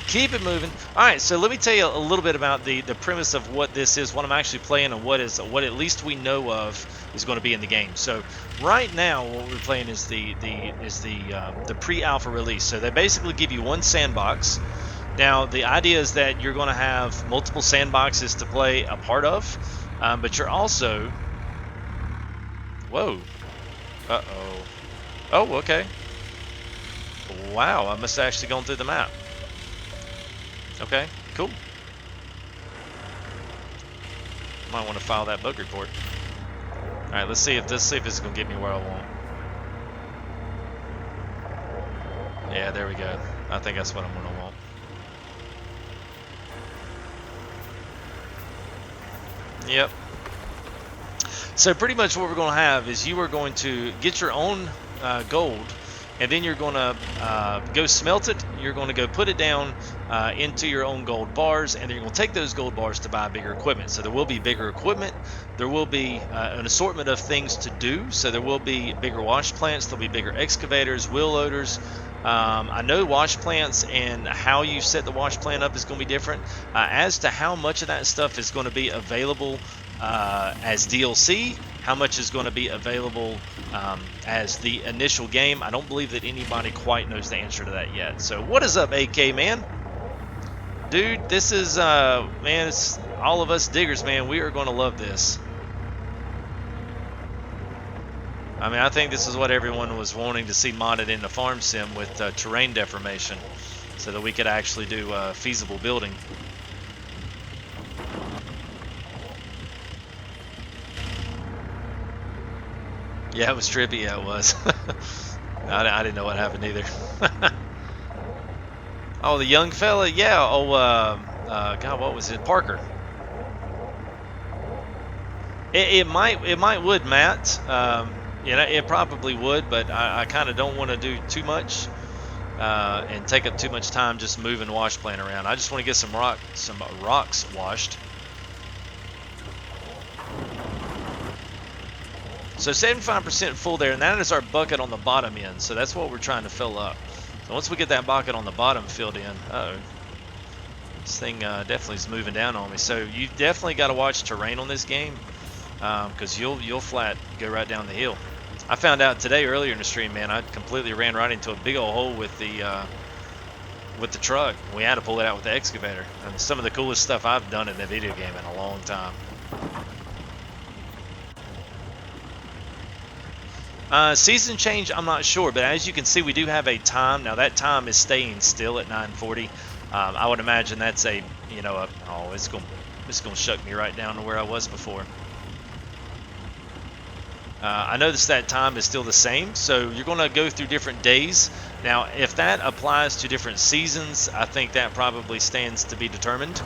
Keep it moving. Alright, so let me tell you a little bit about the premise of what this is, what I'm actually playing, and what at least we know of is going to be in the game. So right now what we're playing is the pre-alpha release. So they basically give you one sandbox. Now the idea is that you're going to have multiple sandboxes to play a part of, but you're also whoa. Uh-oh. Oh, okay. Wow, I must have actually gone through the map. Okay, cool. Might want to file that bug report. All right, let's see if this is gonna get me where I want. Yeah, there we go. I think that's what I'm gonna want. Yep. So pretty much what we're gonna have is you are going to get your own gold. And then you're going to go smelt it. You're going to go put it down into your own gold bars, and then you're going to take those gold bars to buy bigger equipment. So there will be bigger equipment. There will be an assortment of things to do. So there will be bigger wash plants. There'll be bigger excavators, wheel loaders. I know wash plants and how you set the wash plant up is going to be different. As to how much of that stuff is going to be available as DLC, how much is going to be available as the initial game, I don't believe that anybody quite knows the answer to that yet. So what is up, AK man? Dude, this is man, it's all of us diggers, man. We are going to love this. I mean, I think this is what everyone was wanting to see modded into Farm Sim with terrain deformation, so that we could actually do feasible building. Yeah, it was trippy. Yeah, it was. I didn't know what happened either. Oh, the young fella. Yeah. Oh, God, what was it? Parker. It might would, Matt. You know, it probably would, but I kind of don't want to do too much. and take up too much time just moving wash plant around. I just want to get some rocks washed. So 75% full there, and that is our bucket on the bottom end. So that's what we're trying to fill up. So once we get that bucket on the bottom filled in, this thing definitely is moving down on me. So you definitely got to watch terrain on this game, because you'll flat go right down the hill. I found out today earlier in the stream, man, I completely ran right into a big old hole with the truck. We had to pull it out with the excavator. And some of the coolest stuff I've done in the video game in a long time. Season change, I'm not sure, but as you can see, we do have a time. Now that time is staying still at 9:40. I would imagine that's a, oh, it's gonna shuck me right down to where I was before. I noticed that time is still the same, so you're going to go through different days. Now, if that applies to different seasons, I think that probably stands to be determined.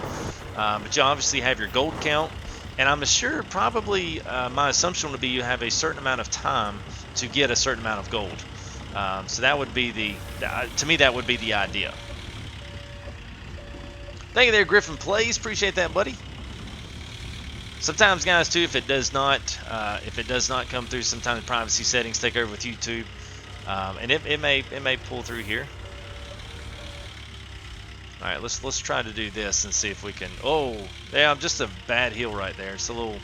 But you obviously have your gold count, and I'm sure probably my assumption would be you have a certain amount of time to get a certain amount of gold. So that would be to me, that would be the idea. Thank you there, Griffin Plays. Appreciate that, buddy. Sometimes, guys, too, if it does not come through, sometimes privacy settings take over with YouTube, and it may pull through here. All right, let's try to do this and see if we can. Oh, yeah, just a bad hill right there. It's a little.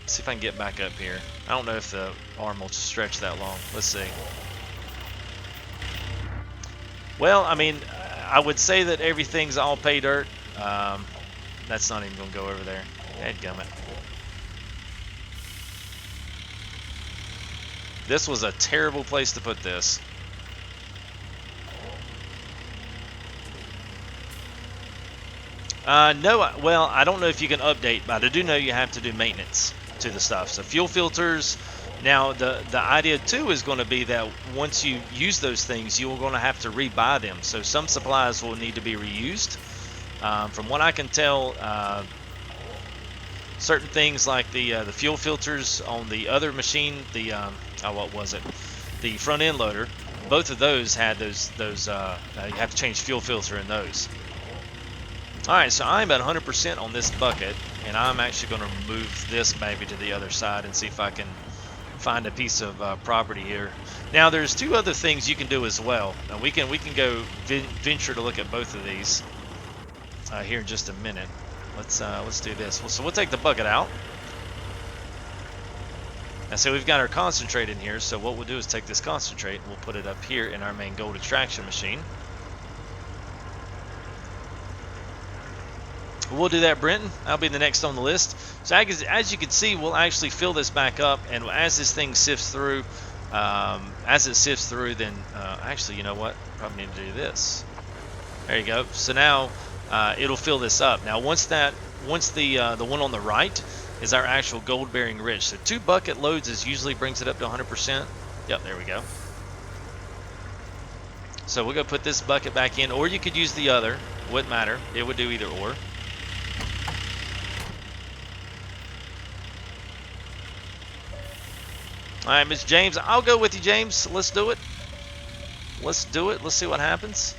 Let's see if I can get back up here. I don't know if the arm will stretch that long. Let's see. Well, I mean, I would say that everything's all pay dirt. That's not even going to go over there. Dadgummit. This was a terrible place to put this. No, well, I don't know if you can update, but I do know you have to do maintenance to the stuff. So fuel filters. Now, the idea, too, is going to be that once you use those things, you're going to have to rebuy them. So some supplies will need to be reused. From what I can tell, certain things like the fuel filters on the other machine, what was it? The front end loader. Both of those had those. You have to change fuel filter in those. All right, so I'm at 100% on this bucket, and I'm actually going to move this maybe to the other side and see if I can find a piece of property here. Now, there's two other things you can do as well. Now we can go venture to look at both of these here in just a minute. Let's do this. So we'll take the bucket out. And so we've got our concentrate in here. So what we'll do is take this concentrate and we'll put it up here in our main gold extraction machine. We'll do that, Brenton. That'll be the next on the list. So as you can see, we'll actually fill this back up, and as this thing sifts through, then actually, you know what? Probably need to do this. There you go. So now it'll fill this up. Now once the one on the right is our actual gold bearing rich. So 2 bucket loads usually brings it up to 100%. Yep, there we go. So we're gonna put this bucket back in, or you could use the other. Wouldn't matter. It would do either or. All right, Miss James, I'll go with you, James. Let's do it. Let's do it. Let's see what happens.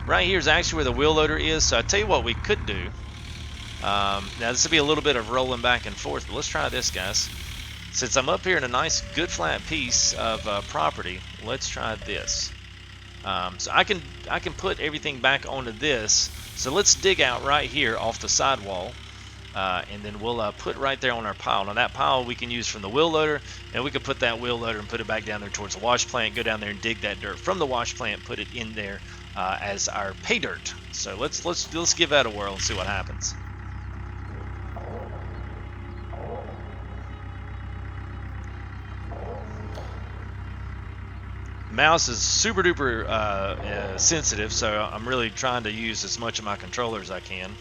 Right here is actually where the wheel loader is. So I tell you what we could do. Now this will be a little bit of rolling back and forth, but let's try this, guys. Since I'm up here in a nice, good flat piece of property, let's try this. So I can put everything back onto this. So let's dig out right here off the sidewall, and then we'll put right there on our pile. Now that pile we can use from the wheel loader, and we could put that wheel loader and put it back down there towards the wash plant, go down there and dig that dirt from the wash plant, put it in there as our pay dirt. So let's give that a whirl and see what happens. Mouse is super duper sensitive, so I'm really trying to use as much of my controller as I can.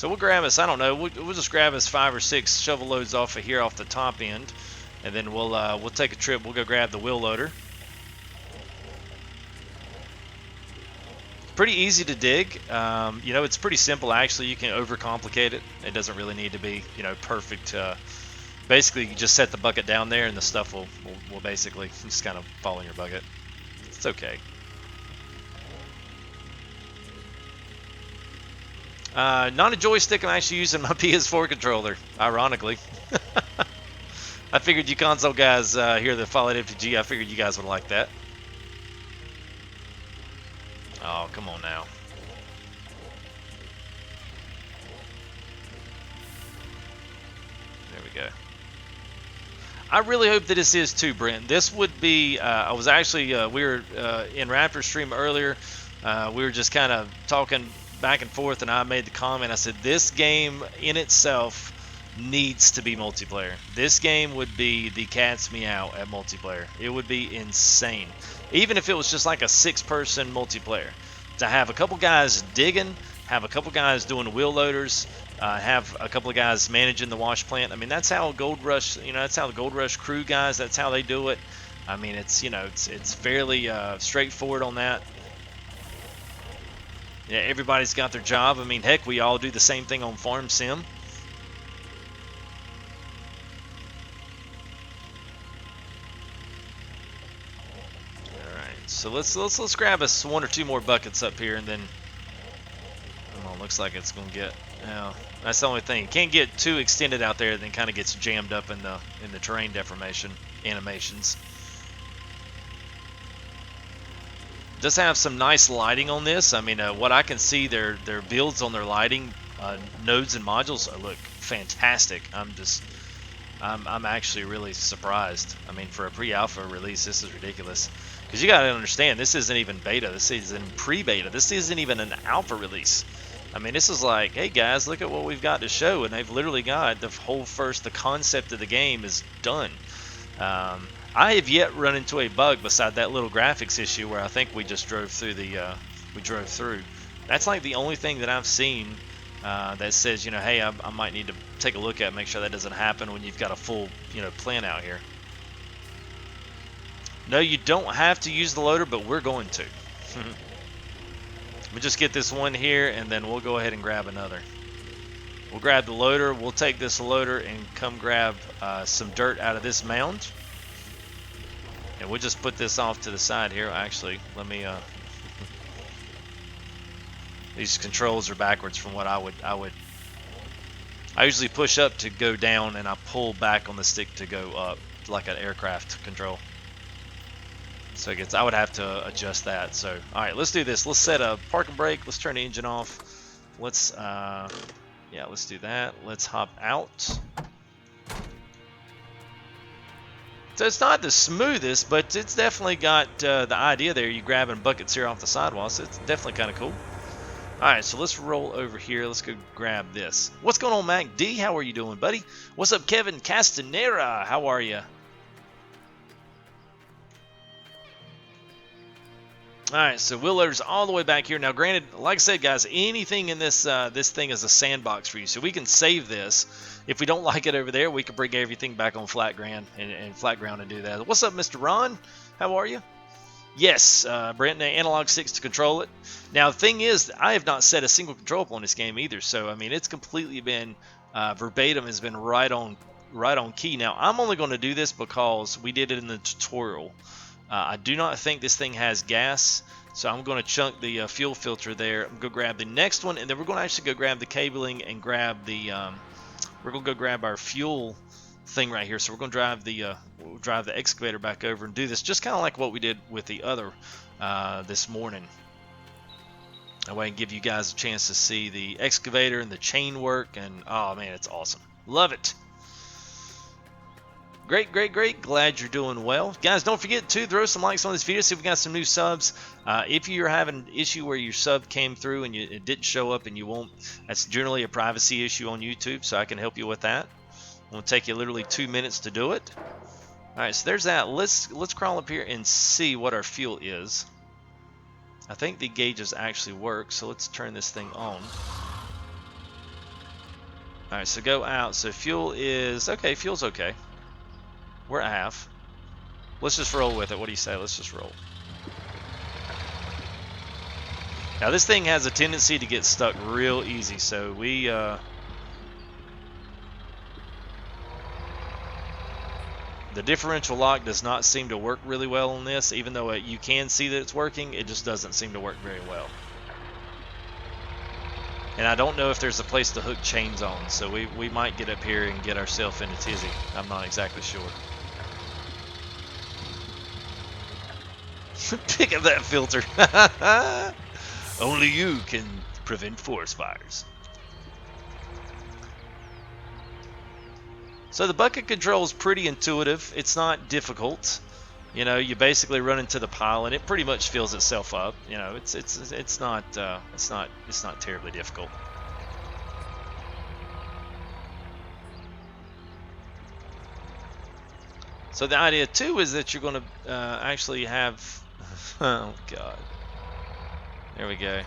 So we'll grab us, I don't know, we'll just grab us 5 or 6 shovel loads off of here off the top end, and then we'll take a trip. We'll go grab the wheel loader. Pretty easy to dig. You know, it's pretty simple actually. You can overcomplicate it. It doesn't really need to be, you know, perfect. Basically, you just set the bucket down there, and the stuff will basically just kind of fall in your bucket. It's okay. Not a joystick. I'm actually using my PS4 controller, ironically. I figured you console guys here that followed FTG, I figured you guys would like that. Oh, come on now. There we go. I really hope that this is too, Brent. This would be, I was actually, we were in Raptor stream earlier. We were just kind of talking back and forth, and I made the comment. I said, this game in itself needs to be multiplayer. This game would be the cat's meow at multiplayer. It would be insane. Even if it was just like a 6-person multiplayer. To have a couple guys digging, have a couple guys doing wheel loaders, have a couple of guys managing the wash plant. I mean, that's how Gold Rush, you know, that's how the Gold Rush crew guys, that's how they do it. I mean, it's, you know, it's fairly straightforward on that. Yeah, everybody's got their job. I mean, heck, we all do the same thing on Farm Sim. All right, so let's grab us 1 or 2 more buckets up here, and then well, looks like it's gonna get. Yeah, that's the only thing. You can't get too extended out there, then kind of gets jammed up in the terrain deformation animations. Does have some nice lighting on this. I mean, what I can see, their builds on their lighting nodes and modules look fantastic. I'm actually really surprised. I mean, for a pre-alpha release, this is ridiculous. Because you got to understand, this isn't even beta. This isn't pre-beta. This isn't even an alpha release. I mean, this is like, hey guys, look at what we've got to show, and they've literally got the whole the concept of the game is done. I have yet run into a bug beside that little graphics issue where I think we just drove through That's like the only thing that I've seen that says, you know, hey, I might need to take a look at, make sure that doesn't happen when you've got a full, you know, plan out here. No, you don't have to use the loader, but we're going to. We'll just get this one here, and then we'll go ahead and grab another. We'll grab the loader. We'll take this loader and come grab some dirt out of this mound. And we'll just put this off to the side here. Actually, let me. These controls are backwards from what I would. I usually push up to go down, and I pull back on the stick to go up, like an aircraft control. So it gets. I would have to adjust that. So all right, let's do this. Let's set a park and brake. Let's turn the engine off. Let's. Yeah, let's do that. Let's hop out. So it's not the smoothest, but it's definitely got the idea there. You grabbing buckets here off the sidewall, so it's definitely kind of cool. All right, so let's roll over here. Let's go grab this. What's going on, Mac D? How are you doing, buddy? What's up, Kevin Castanera? How are you? All right, so wheel loader's all the way back here. Now, granted, like I said, guys, anything in this this thing is a sandbox for you, so we can save this. If we don't like it over there, we can bring everything back on flat ground and do that. What's up, Mr. Ron? How are you? Yes, Brent, analog sticks to control it. Now, the thing is, I have not set a single control up on this game either, so I mean, it's completely been verbatim, has been right on key. Now, I'm only going to do this because we did it in the tutorial. I do not think this thing has gas, so I'm going to chunk the fuel filter there. I'm going to grab the next one, and then we're going to actually go grab the cabling and grab the. We're going to go grab our fuel thing right here. So we're going to drive the excavator back over and do this, just kind of like what we did with the other this morning. That way I can give you guys a chance to see the excavator and the chain work, and oh man, it's awesome. Love it. Great, great, great. Glad you're doing well. Guys, don't forget to throw some likes on this video. See if we got some new subs. If you're having an issue where your sub came through and it didn't show up and you won't, that's generally a privacy issue on YouTube, so I can help you with that. It'll take you literally 2 minutes to do it. All right, so there's that. Let's crawl up here and see what our fuel is. I think the gauges actually work, so let's turn this thing on. Alright, so go out. So fuel is okay. Fuel's okay. We're at half. Let's just roll with it. What do you say? Let's just roll. Now this thing has a tendency to get stuck real easy, so we the differential lock does not seem to work really well on this. Even though you can see that it's working, it just doesn't seem to work very well. And I don't know if there's a place to hook chains on, so we might get up here and get ourselves in a tizzy. I'm not exactly sure. Pick up that filter. Only you can prevent forest fires. So the bucket control is pretty intuitive. It's not difficult. You know, you basically run into the pile and it pretty much fills itself up. You know, it's not terribly difficult. So the idea too is that you're going to actually have. Oh God. There we go.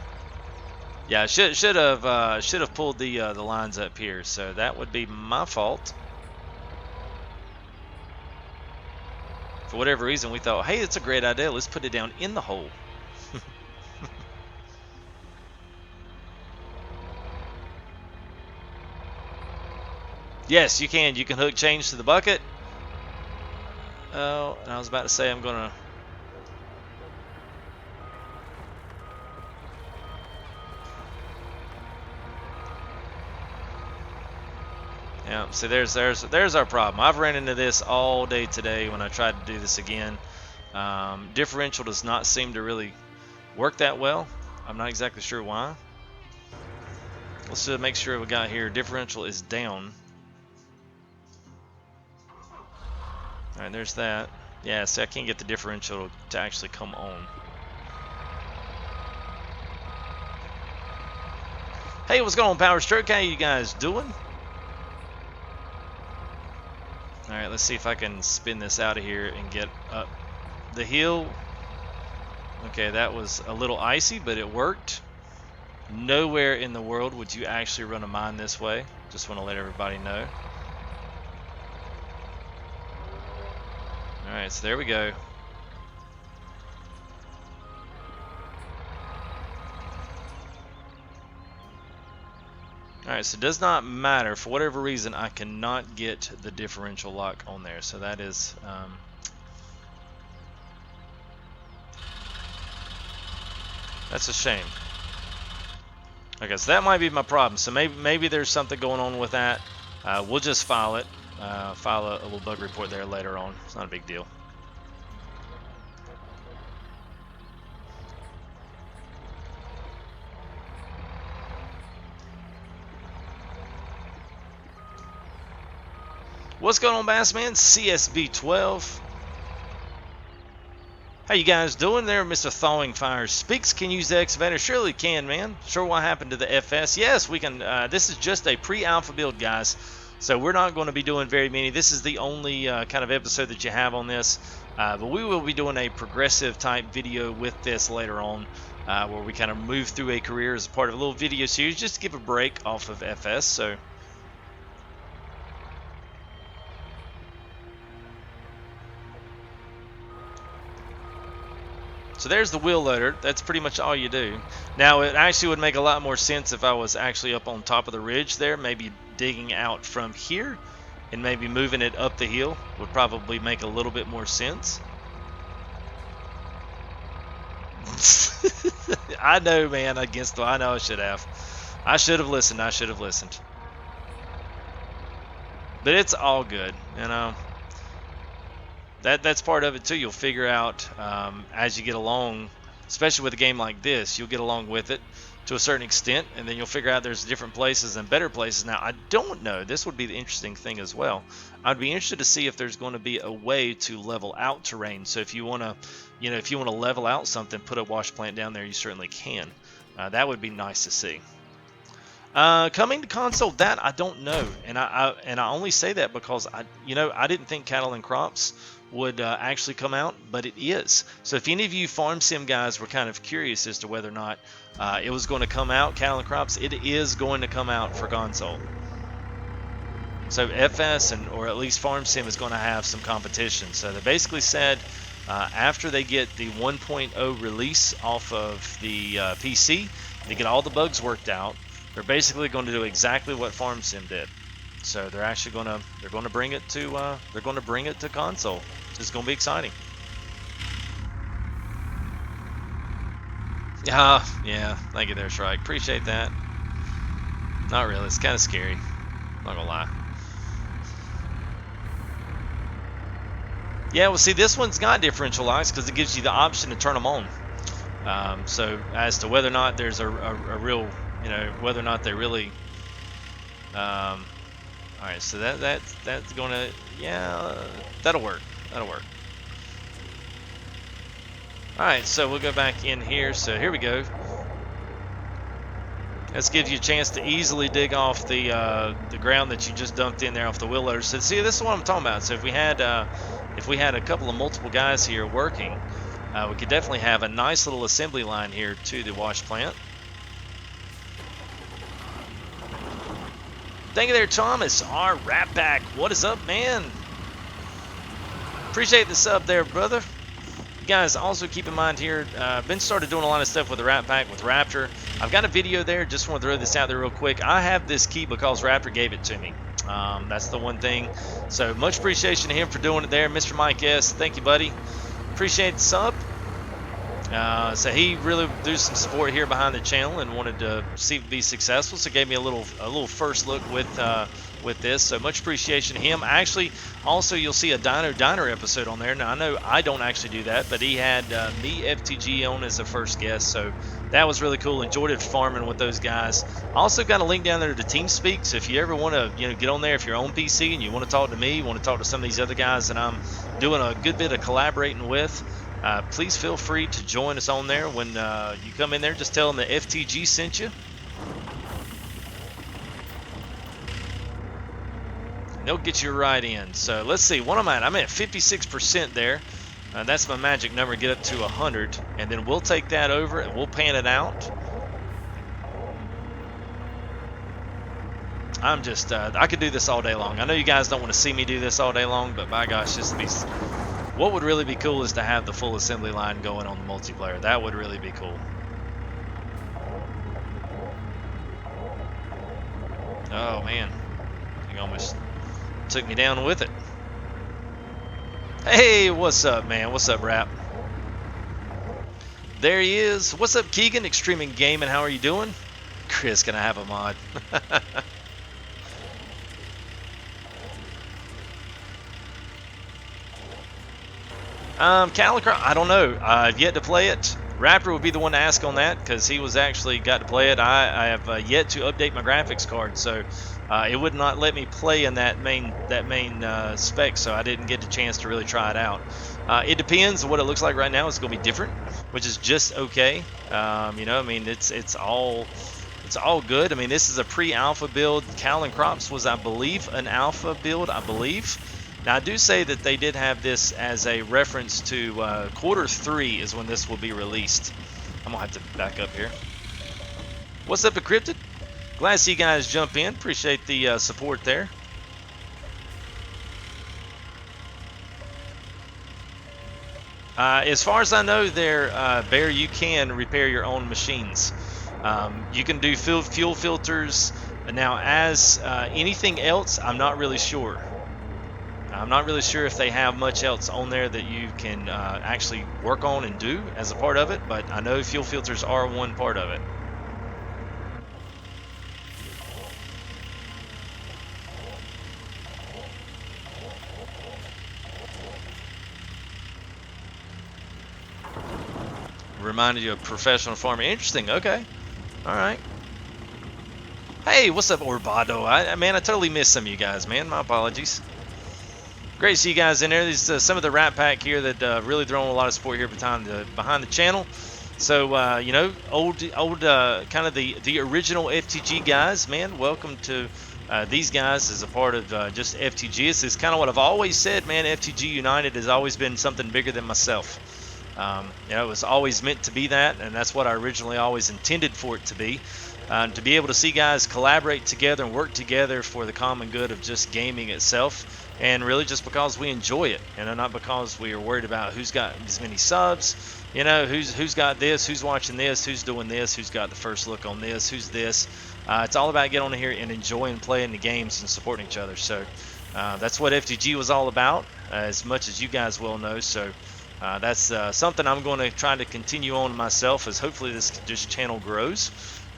Yeah, should have pulled the lines up here. So that would be my fault. For whatever reason, we thought, hey, it's a great idea. Let's put it down in the hole. Yes, you can. You can hook chains to the bucket. Oh, and I was about to say I'm gonna. Yeah, see, there's our problem. I've ran into this all day today when I tried to do this again. Differential does not seem to really work that well. I'm not exactly sure why. Let's just make sure we got here. Differential is down. All right, there's that. Yeah, see, I can't get the differential to actually come on. Hey, what's going on, Power Stroke? How you guys doing? Alright, let's see if I can spin this out of here and get up the hill. Okay, that was a little icy, but it worked. Nowhere in the world would you actually run a mine this way. Just want to let everybody know. Alright, so there we go. Alright, so it does not matter. For whatever reason, I cannot get the differential lock on there. So that is... that's a shame. Okay, so that might be my problem. So maybe there's something going on with that. We'll just file it. File a little bug report there later on. It's not a big deal. What's going on, Bassman? CSB12. How you guys doing there, Mr. Thawing Fire Speaks? Can use the excavator? Surely can, man. Sure, what happened to the FS? Yes, we can. This is just a pre-alpha build, guys. So we're not going to be doing very many. This is the only kind of episode that you have on this. But we will be doing a progressive type video with this later on, where we kind of move through a career as a part of a little video series, just to give a break off of FS. So there's the wheel loader. That's pretty much all you do. Now, it actually would make a lot more sense if I was actually up on top of the ridge there, maybe digging out from here and maybe moving it up the hill would probably make a little bit more sense. I know, man. I know I should have. I should have listened. I should have listened. But it's all good, you know. That's part of it too. You'll figure out as you get along, especially with a game like this, you'll get along with it to a certain extent, and then you'll figure out there's different places and better places. Now, I don't know. This would be the interesting thing as well. I'd be interested to see if there's going to be a way to level out terrain. So if you want to, if you want to level out something, put a wash plant down there, you certainly can. That would be nice to see. Coming to console, that I don't know, and I only say that because I didn't think Cattle and Crops would actually come out, but it is. So if any of you farm sim guys were kind of curious as to whether or not it was going to come out, Cattle and Crops, it is going to come out for console. So FS or at least Farm Sim is going to have some competition. So they basically said after they get the 1.0 release off of the PC, they get all the bugs worked out. They're basically going to do exactly what Farm Sim did. So they're actually going to bring it to console. It's going to be exciting. Yeah, thank you there, Shrike. Appreciate that. Not really. It's kind of scary. Not gonna lie. Yeah, well, see, this one's got differential locks because it gives you the option to turn them on. So as to whether or not there's a real, whether or not they really. All right, so that's gonna, yeah, that'll work. That'll work. All right, so we'll go back in here. So here we go. This gives you a chance to easily dig off the ground that you just dumped in there off the wheel loader. So see, this is what I'm talking about. So if we had a couple of multiple guys here working, we could definitely have a nice little assembly line here to the wash plant. Thank you there, Thomas. Our Rat Pack. What is up, man? Appreciate the sub there, brother. You guys also keep in mind here, been started doing a lot of stuff with the Rat Pack with Raptor. I've got a video there, just want to throw this out there real quick. I have this key because Raptor gave it to me. That's the one thing. So much appreciation to him for doing it there. Mr. Mike S, thank you, buddy. Appreciate the sub. So he really threw some support here behind the channel and wanted to see it be successful. So gave me a little first look with this. So much appreciation to him. Actually, also you'll see a Dino Diner episode on there. Now I know I don't actually do that, but he had me FTG on as a first guest. So that was really cool. Enjoyed it farming with those guys. I also got a link down there to TeamSpeak. So if you ever want to get on there, if you're on PC and you want to talk to me, you want to talk to some of these other guys that I'm doing a good bit of collaborating with. Please feel free to join us on there. When you come in there, just tell them that FTG sent you. And they'll get you right in. So let's see, what am I at? I'm at 56% there. That's my magic number, get up to 100. And then we'll take that over and we'll pan it out. I'm just, I could do this all day long. I know you guys don't want to see me do this all day long, but by gosh, this would be... What would really be cool is to have the full assembly line going on the multiplayer. That would really be cool. Oh man, he almost took me down with it. Hey, what's up, man? What's up, Rap? There he is. What's up, Keegan? Extreme Gaming, how are you doing? Chris, can I have a mod? Calicron, I don't know. I've yet to play it. Raptor would be the one to ask on that because he was actually got to play it. I have yet to update my graphics card, so it would not let me play in that main spec, so I didn't get the chance to really try it out. It depends. What it looks like right now is going to be different, which is just okay. I mean, it's all good. I mean, this is a pre-alpha build. Cal and Crops was, I believe, an alpha build. I believe. Now, I do say that they did have this as a reference to Q3 is when this will be released. I'm going to have to back up here. What's up, Encrypted? Glad to see you guys jump in. Appreciate the support there. As far as I know there, Bear, you can repair your own machines. You can do fuel filters. Now, as anything else, I'm not really sure. I'm not really sure if they have much else on there that you can actually work on and do as a part of it, but I know fuel filters are one part of it. Reminded you of professional farmer. Interesting. Okay. All right. Hey, what's up, Orbado? Man, I totally missed some of you guys, man. My apologies. Great to see you guys in there. These some of the Rat Pack here that really throwing a lot of support here behind the channel. So old kind of the original FTG guys, man. Welcome to these guys as a part of just FTG. This is kind of what I've always said, man. FTG United has always been something bigger than myself. You know, it was always meant to be that, and that's what I originally always intended for it to be. To be able to see guys collaborate together and work together for the common good of just gaming itself, and really just because we enjoy it, and not because we are worried about who's got as many subs, you know, who's got this, who's watching this, who's doing this, who's got the first look on this, who's this. It's all about getting on here and enjoying playing the games and supporting each other. So that's what FTG was all about, as much as you guys well know. So that's something I'm going to try to continue on myself, as hopefully this channel grows.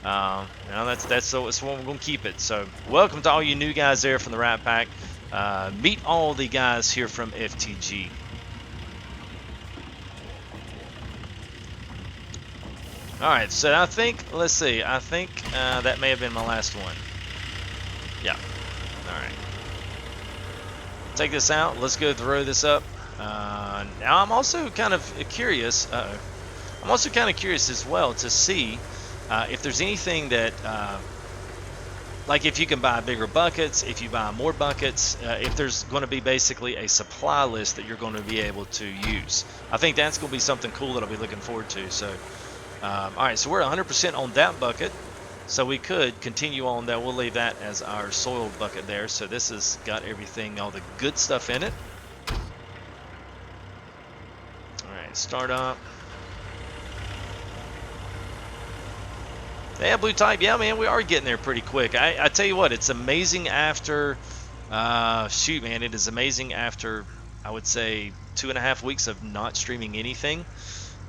You know, that's what we're going to keep it. So welcome to all you new guys there from the Rat Pack. Meet all the guys here from FTG. All right, so I think, let's see, I think that may have been my last one. Yeah. All right. Take this out. Let's go throw this up. Now I'm also kind of curious. I'm also kind of curious as well to see if there's anything that, like if you can buy bigger buckets, if you buy more buckets, if there's going to be basically a supply list that you're going to be able to use. I think that's going to be something cool that I'll be looking forward to. So, all right, so we're 100% on that bucket. So we could continue on that. We'll leave that as our soil bucket there. So this has got everything, all the good stuff in it. All right, start up. Yeah, blue type. Yeah, man, we are getting there pretty quick. I tell you what, it's amazing after, shoot, man, it is amazing after, I would say, 2.5 weeks of not streaming anything,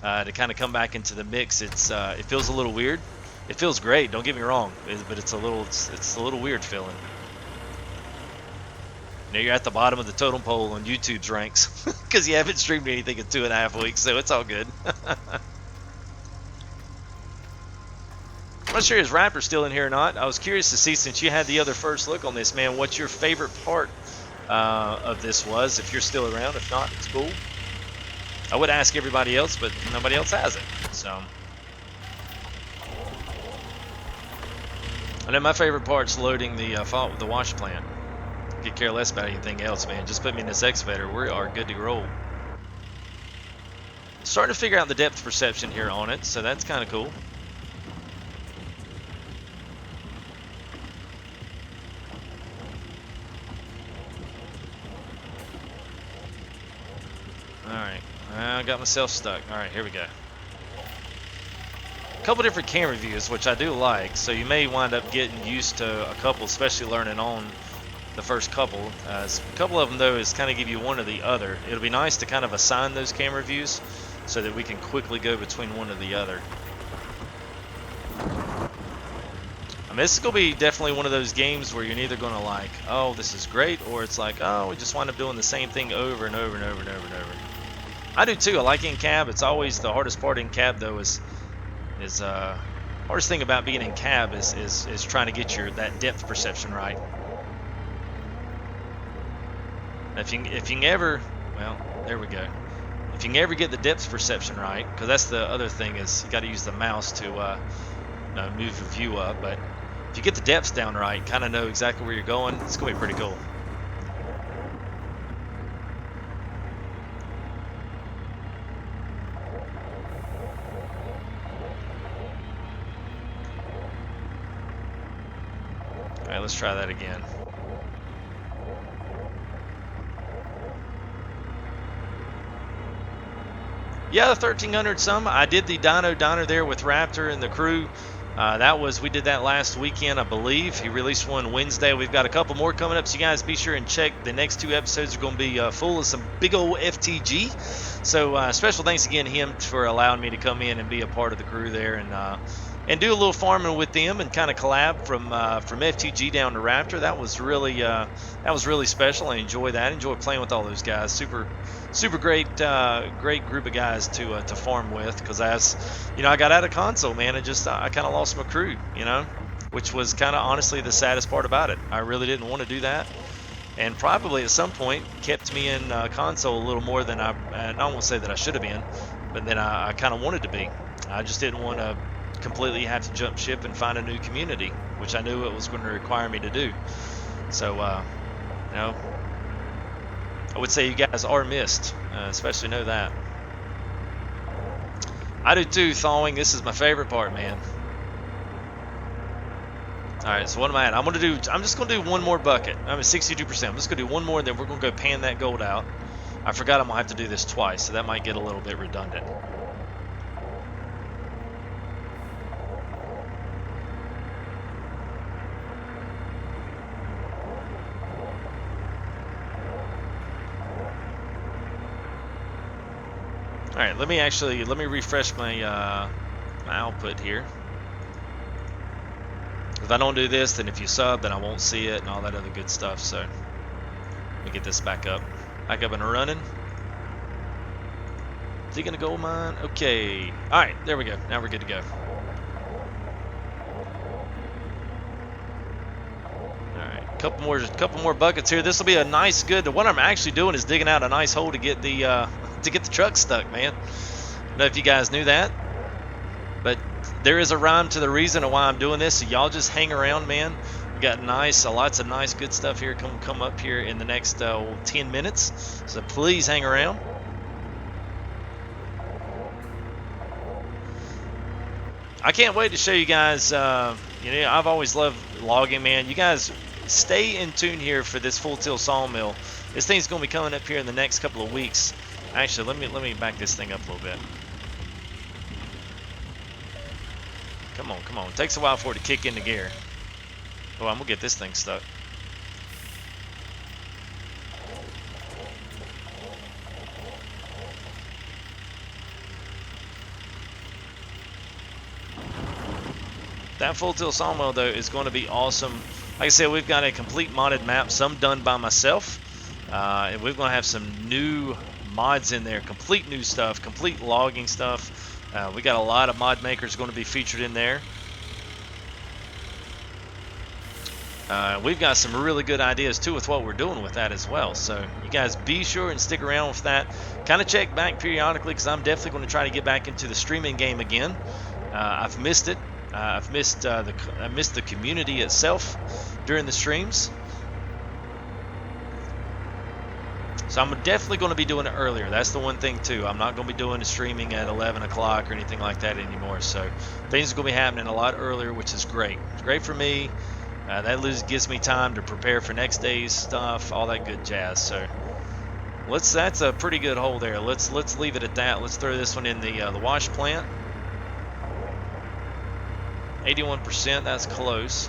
to kind of come back into the mix. It's it feels a little weird. It feels great, don't get me wrong, but it's a little weird feeling. You know, you're at the bottom of the totem pole on YouTube's ranks because you haven't streamed anything in 2.5 weeks, so it's all good. I'm not sure is Raptor still in here or not. I was curious to see, since you had the other first look on this, man, what your favorite part of this was, if you're still around. If not, it's cool. I would ask everybody else, but nobody else has it, so. And then my favorite part's loading the wash plant. Could care less about anything else, man. Just put me in this excavator. We are good to roll. Starting to figure out the depth perception here on it, so that's kind of cool. Alright, I got myself stuck. Alright, here we go. A couple different camera views, which I do like, so you may wind up getting used to a couple, especially learning on the first couple. A couple of them, though, is kind of give you one or the other. It'll be nice to kind of assign those camera views so that we can quickly go between one or the other. I mean, this is going to be definitely one of those games where you're neither going to like, oh, this is great, or it's like, oh, we just wind up doing the same thing over and over and over and over and over. I do too. I like in cab. It's always the hardest part in cab, though, is hardest thing about being in cab is trying to get that depth perception right. If you can ever, well, there we go. If you can ever get the depth perception right, because that's the other thing, is you got to use the mouse to move your view up. But if you get the depths down right, kind of know exactly where you're going, it's gonna be pretty cool. All right, let's try that again. Yeah, the 1300 some. I did the Dino Diner there with Raptor and the crew. We did that last weekend, I believe. He released one Wednesday. We've got a couple more coming up, so you guys be sure and check. The next 2 episodes are going to be full of some big old FTG. So special thanks again to him for allowing me to come in and be a part of the crew there and do a little farming with them and kind of collab from FTG down to Raptor. That was really special. I enjoy that. I enjoy playing with all those guys. Super great group of guys to farm with, because I got out of console, man, and I kind of lost my crew, which was kind of honestly the saddest part about it. I really didn't want to do that, and probably at some point kept me in console a little more than I won't say that I should have been, but then I kind of wanted to be. I just didn't want to completely have to jump ship and find a new community, which I knew it was going to require me to do. So I would say you guys are missed, especially know that. I do too, thawing. This is my favorite part, man. All right, so what am I at? I'm just gonna do one more bucket. I'm at 62%. I'm just gonna do one more, and then we're gonna go pan that gold out. I forgot I'm gonna have to do this twice, so that might get a little bit redundant. All right, let me refresh my my output here. If I don't do this, then if you sub, then I won't see it and all that other good stuff. So let me get this back up and running. Is he gonna gold mine? Okay. All right, there we go. Now we're good to go. All right, couple more buckets here. This will be a nice, good. What I'm actually doing is digging out a nice hole to get the truck stuck, man. I don't know if you guys knew that, but there is a rhyme to the reason of why I'm doing this. So y'all just hang around, man. We got lots of nice, good stuff here come up here in the next 10 minutes. So please hang around. I can't wait to show you guys. I've always loved logging, man. You guys stay in tune here for this full tilt sawmill. This thing's going to be coming up here in the next couple of weeks. Actually, let me back this thing up a little bit. Come on. It takes a while for it to kick into gear. Oh, I'm going to get this thing stuck. That full tilt sawmill, though, is going to be awesome. Like I said, we've got a complete modded map, some done by myself. And we're going to have some new mods in there, complete new stuff, complete logging stuff. We got a lot of mod makers going to be featured in there. We've got some really good ideas too with what we're doing with that as well. So you guys be sure and stick around with that. Kind of check back periodically, because I'm definitely going to try to get back into the streaming game again. I've missed it. I missed the community itself during the streams. So I'm definitely going to be doing it earlier. That's the one thing too. I'm not going to be doing the streaming at 11 o'clock or anything like that anymore. So things are going to be happening a lot earlier, which is great. It's great for me. That gives me time to prepare for next day's stuff, all that good jazz. So that's a pretty good hole there. Let's leave it at that. Let's throw this one in the wash plant. 81%, that's close.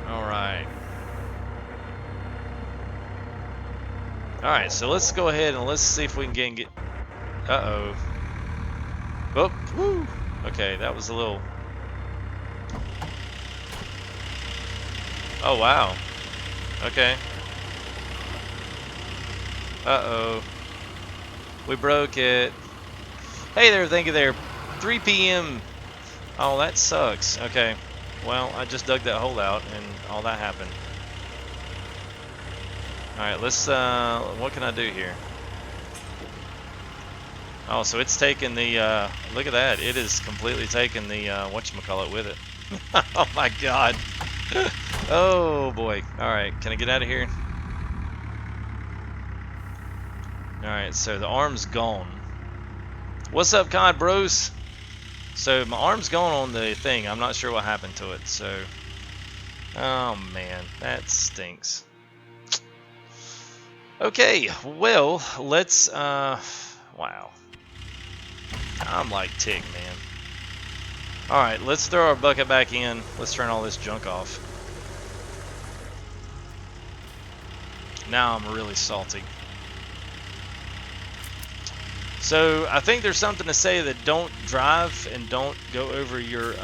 All right. All right, so let's go ahead and let's see if we can get. Uh-oh. Oh, woo. Okay, that was a little. Oh, wow. Okay. Uh-oh. We broke it. Hey there, thank you there. 3 p.m. Oh, that sucks. Okay. Well, I just dug that hole out and all that happened. Alright, let's, what can I do here? Oh, so it's taken the, look at that. It is completely taken the, whatchamacallit with it. Oh my god. Oh boy. Alright, can I get out of here? Alright, so the arm's gone. What's up, COD bros? So my arm's gone on the thing. I'm not sure what happened to it, so. Oh man, that stinks. Okay, well, let's, wow. I'm like ticked, man. Alright, let's throw our bucket back in. Let's turn all this junk off. Now I'm really salty. So, I think there's something to say that don't drive and don't go over your,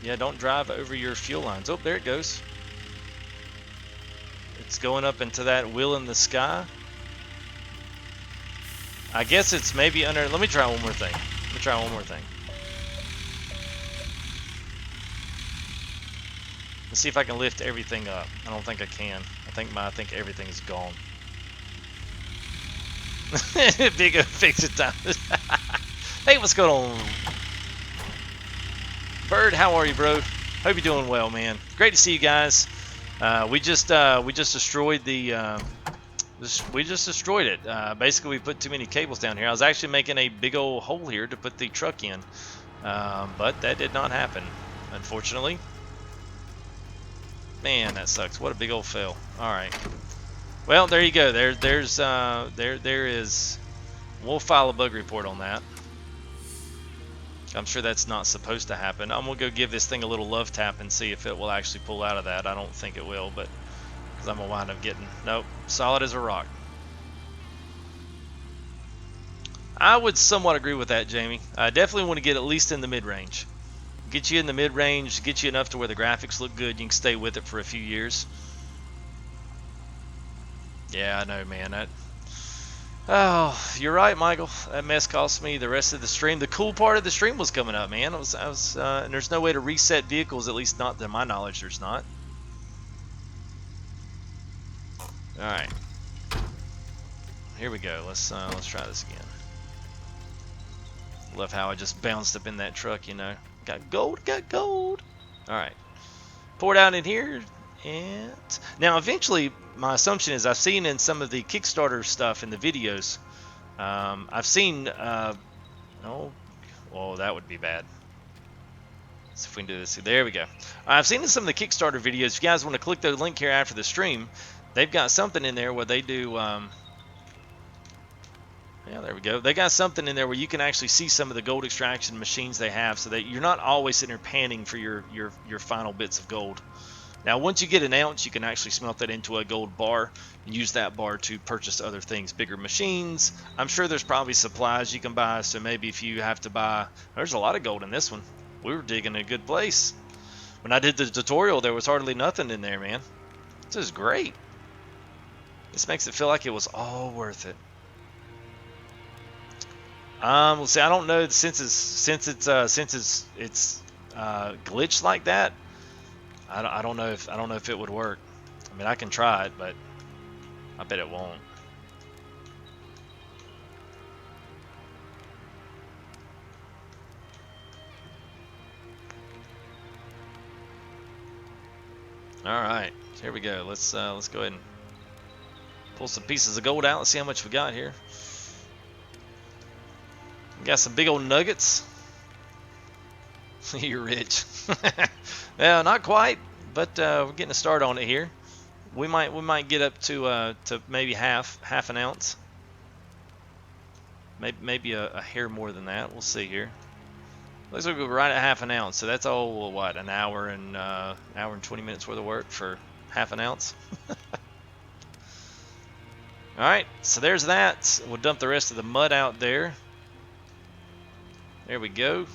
yeah, don't drive over your fuel lines. Oh, there it goes. It's going up into that wheel in the sky. I guess it's maybe under. Let me try one more thing. Let's see if I can lift everything up. I don't think I can. I think everything's gone. Big fix it time. Hey, what's going on? Bird, how are you, bro? Hope you're doing well, man. Great to see you guys. We just destroyed the We just destroyed it. Basically, we put too many cables down here. I was actually making a big old hole here to put the truck in, but that did not happen, unfortunately. Man, that sucks. What a big old fail. All right. Well, there you go. There is. We'll file a bug report on that. I'm sure that's not supposed to happen. I'm gonna go give this thing a little love tap and see if it will actually pull out of that. I don't think it will, but because I'm gonna wind up getting nope, solid as a rock. I would somewhat agree with that, Jamie. I definitely want to get at least in the mid-range. Get you in the mid-range, get you enough to where the graphics look good. You can stay with it for a few years. Yeah, I know, man. Oh, you're right, Michael. That mess cost me the rest of the stream. The cool part of the stream was coming up, man. And there's no way to reset vehicles, at least not to my knowledge. There's not. All right, here we go. Let's try this again. Love how I just bounced up in that truck. You know, got gold, got gold. All right, pour it out in here. And now, eventually, my assumption is I've seen in some of the Kickstarter stuff in the videos. I've seen. Oh, well, that would be bad. Let's see if we can do this. There we go. I've seen in some of the Kickstarter videos. If you guys want to click the link here after the stream, they've got something in there where they do. Yeah, there we go. They got something in there where you can actually see some of the gold extraction machines they have, so that you're not always sitting there panning for your final bits of gold. Now, once you get an ounce, you can actually smelt that into a gold bar and use that bar to purchase other things, bigger machines. I'm sure there's probably supplies you can buy, so maybe if you have to buy... There's a lot of gold in this one. We were digging a good place. When I did the tutorial, there was hardly nothing in there, man. This is great. This makes it feel like it was all worth it. Let's see. I don't know since it's glitched like that. I don't know if it would work. I mean, I can try it, but I bet it won't. All right, here we go. Let's go ahead and pull some pieces of gold out. Let's see how much we got here. We got some big old nuggets. You're rich. Yeah, not quite, but we're getting a start on it here. We might get up to maybe half an ounce. Maybe a hair more than that. We'll see here. Looks like we're right at half an ounce. So that's all what, an hour and 20 minutes worth of work for half an ounce. All right, so there's that. We'll dump the rest of the mud out there. There we go.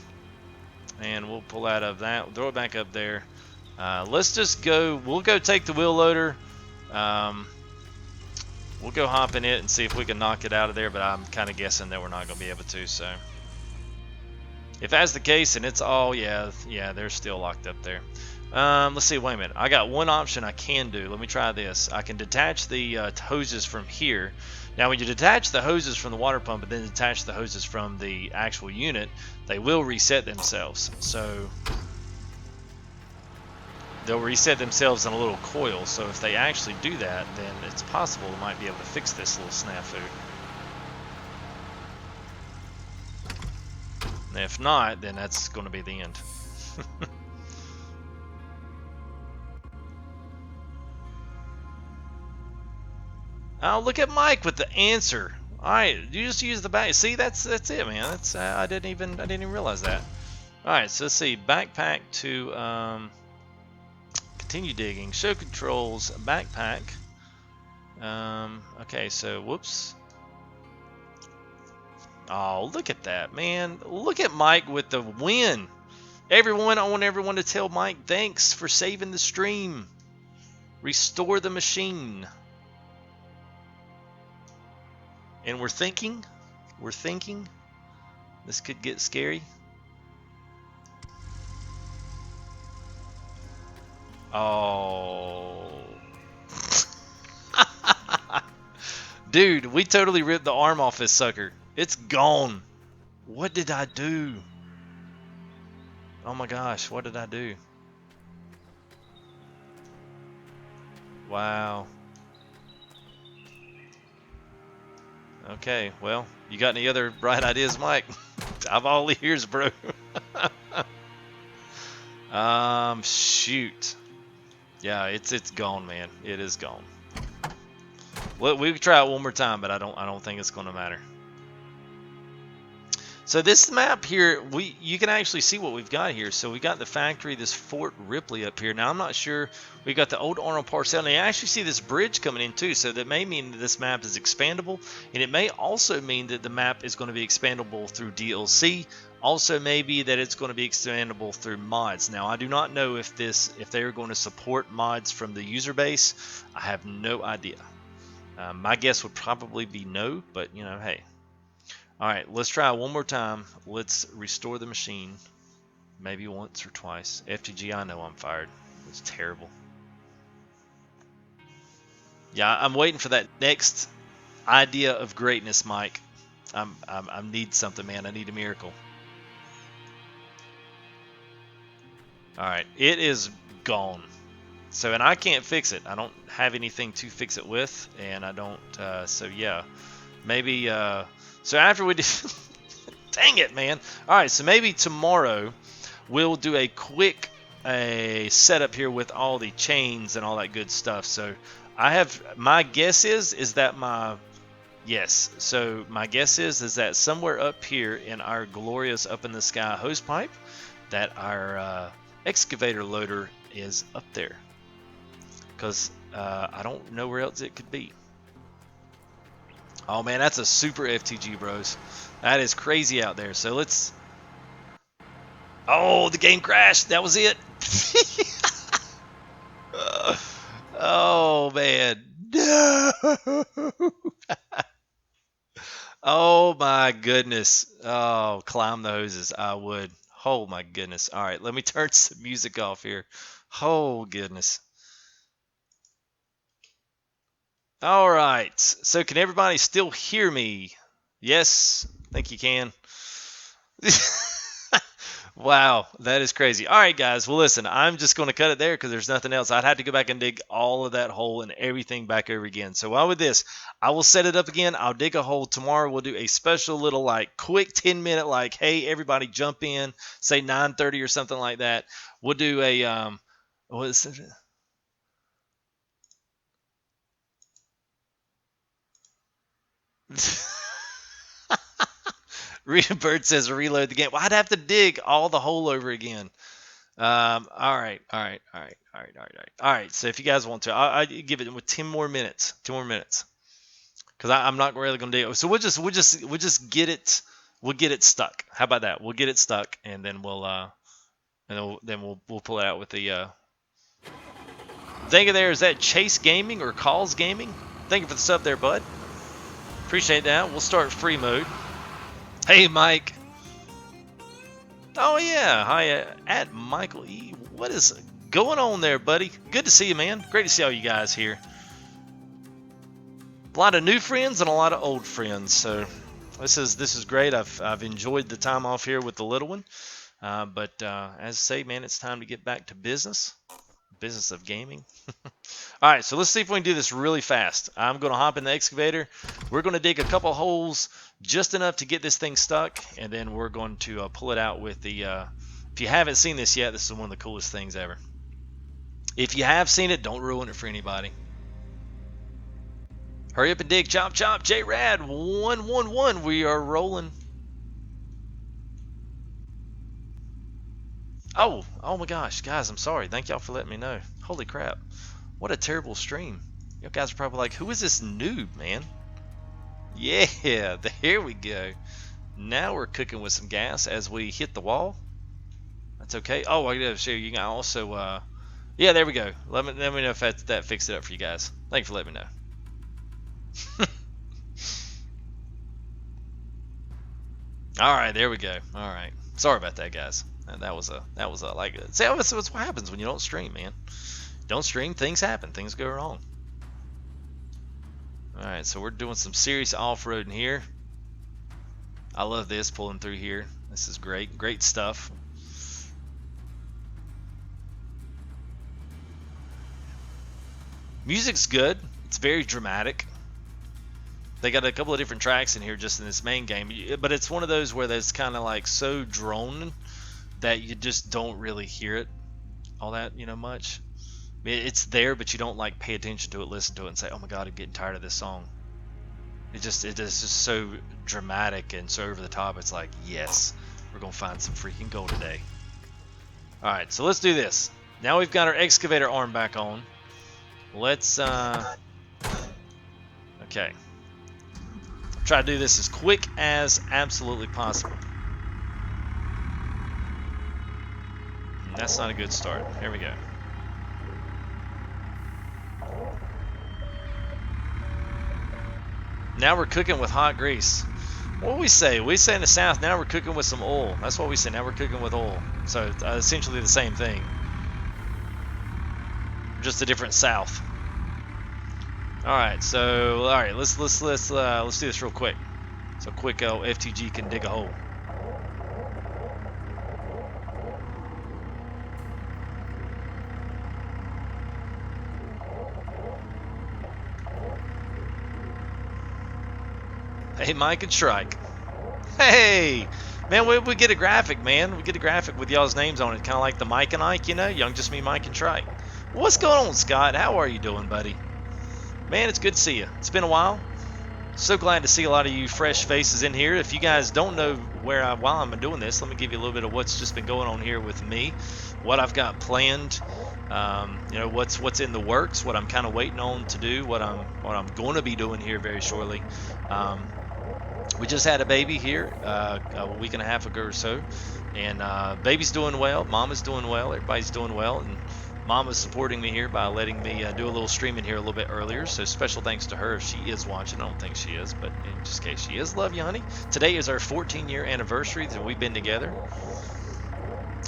And we'll pull out of that. We'll throw it back up there. Let's just go. We'll go take the wheel loader. We'll go hop in it and see if we can knock it out of there, but I'm kind of guessing that we're not going to be able to. So if that's the case, and it's all, yeah, they're still locked up there. Let's see. Wait a minute. I got one option I can do. Let me try this. I can detach the hoses from here. Now, when you detach the hoses from the water pump and then detach the hoses from the actual unit, they will reset themselves. So they'll reset themselves in a little coil. So if they actually do that, then it's possible we might be able to fix this little snafu. And if not, then that's going to be the end. Oh, look at Mike with the answer. All right, you just use the back. See, that's it, man. That's I didn't even realize that. All right, so let's see. Backpack to continue digging. Show controls. Backpack. Okay, so whoops. Oh, look at that, man. Look at Mike with the win. Everyone, I want everyone to tell Mike thanks for saving the stream. Restore the machine. And we're thinking this could get scary. Oh. Dude, we totally ripped the arm off this sucker. It's gone. What did I do? Oh my gosh, what did I do? Wow. Okay, well, you got any other bright ideas, Mike? I'm all ears, bro. Shoot. Yeah, it's gone, man. It is gone. Well, we could try it one more time, but I don't think it's going to matter. So this map here, you can actually see what we've got here. So we got the factory, this Fort Ripley up here. Now I'm not sure. We got the old Arnold Parcel, and you actually see this bridge coming in too. So that may mean that this map is expandable, and it may also mean that the map is going to be expandable through DLC. Also, maybe that it's going to be expandable through mods. Now I do not know if they are going to support mods from the user base. I have no idea. My guess would probably be no, but you know, hey. Alright, let's try one more time. Let's restore the machine. Maybe once or twice. FTG, I know I'm fired. It's terrible. Yeah, I'm waiting for that next idea of greatness, Mike. I need something, man. I need a miracle. Alright, it is gone. So, and I can't fix it. I don't have anything to fix it with, and I don't, so yeah. Maybe, so after we do, dang it, man. All right, so maybe tomorrow we'll do a quick setup here with all the chains and all that good stuff. So I have, my guess is that yes. So my guess is that somewhere up here in our glorious up in the sky hose pipe, that our excavator loader is up there. Because I don't know where else it could be. Oh man, that's a super FTG, bros. That is crazy out there. So let's. Oh, the game crashed. That was it. Oh man, no. Oh my goodness. Oh, climb the hoses. I would. Oh my goodness. All right, let me turn some music off here. Oh goodness. All right. So can everybody still hear me? Yes, I think you can. Wow, that is crazy. All right, guys. Well, listen, I'm just going to cut it there because there's nothing else. I'd have to go back and dig all of that hole and everything back over again. So while with this, I will set it up again. I'll dig a hole tomorrow. We'll do a special little like quick 10-minute like, hey, everybody jump in, say 9:30 or something like that. We'll do a what is it? Bird says reload the game. Well, I'd have to dig all the hole over again. All right. All right. So if you guys want to, I give it with 10 more minutes. 10 more minutes, because I'm not really gonna do it. So we'll just get it. We'll get it stuck. How about that? We'll get it stuck, and then we'll pull it out with the. Thank you. There is that Chase Gaming or Calls Gaming. Thank you for the sub there, bud. Appreciate that. We'll start free mode. Hey, Mike. Oh, yeah. Hi, at Michael E. What is going on there, buddy? Good to see you, man. Great to see all you guys here. A lot of new friends and a lot of old friends. So this is great. I've enjoyed the time off here with the little one. But as I say, man, it's time to get back to business of gaming. All right, so let's see if we can do this really fast. I'm going to hop in the excavator. We're going to dig a couple holes, just enough to get this thing stuck, and then we're going to pull it out with the. If you haven't seen this yet, this is one of the coolest things ever. If you have seen it, don't ruin it for anybody. Hurry up and dig, chop, chop. J-Rad 111. We are rolling. Oh my gosh, guys, I'm sorry. Thank y'all for letting me know. Holy crap. What a terrible stream. You guys are probably like, who is this noob, man? Yeah, there we go. Now we're cooking with some gas as we hit the wall. That's okay. Oh, I gotta show you. You can also, yeah, there we go. Let me know if that fixed it up for you guys. Thank you for letting me know. All right, there we go. All right. Sorry about that, guys. That was a like. See, that's what happens when you don't stream, man. Don't stream, things happen. Things go wrong. All right, so we're doing some serious off-roading here. I love this, pulling through here. This is great. Great stuff. Music's good. It's very dramatic. They got a couple of different tracks in here just in this main game, but it's one of those where it's kind of like so drone that you just don't really hear it all that, much. It's there, but you don't like pay attention to it, listen to it, and say, "Oh my God, I'm getting tired of this song." It is just so dramatic and so over the top. It's like, yes, we're gonna find some freaking gold today. All right, so let's do this. Now we've got our excavator arm back on. Let's okay. Try to do this as quick as absolutely possible. That's not a good start. Here we go. Now we're cooking with hot grease. What do we say? We say in the South, now we're cooking with some oil. That's what we say. Now we're cooking with oil. So essentially the same thing, just a different South. All right. So let's do this real quick. So quick FTG can dig a hole. Hey, Mike and Shrike. Hey, man, we get a graphic, man. We get a graphic with y'all's names on it, kind of like the Mike and Ike, Young Just Me, Mike and Shrike. What's going on, Scott? How are you doing, buddy? Man, it's good to see you. It's been a while. So glad to see a lot of you fresh faces in here. If you guys don't know while I'm doing this, let me give you a little bit of what's just been going on here with me, what I've got planned, what's in the works, what I'm kind of waiting on to do, what I'm going to be doing here very shortly. We just had a baby here a week and a half ago or so, and baby's doing well, mama's doing well, everybody's doing well, and Mama's supporting me here by letting me do a little streaming here a little bit earlier, so special thanks to her if she is watching. I don't think she is, but in just case she is, love you, honey. Today is our 14-year anniversary that we've been together.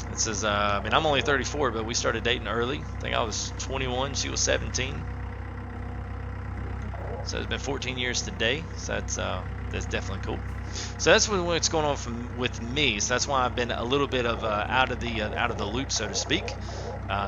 This is, I'm only 34, but we started dating early. I think I was 21, she was 17. So it's been 14 years today, so that's definitely cool. So that's what's going on with me. So that's why I've been a little bit of out of the loop, so to speak.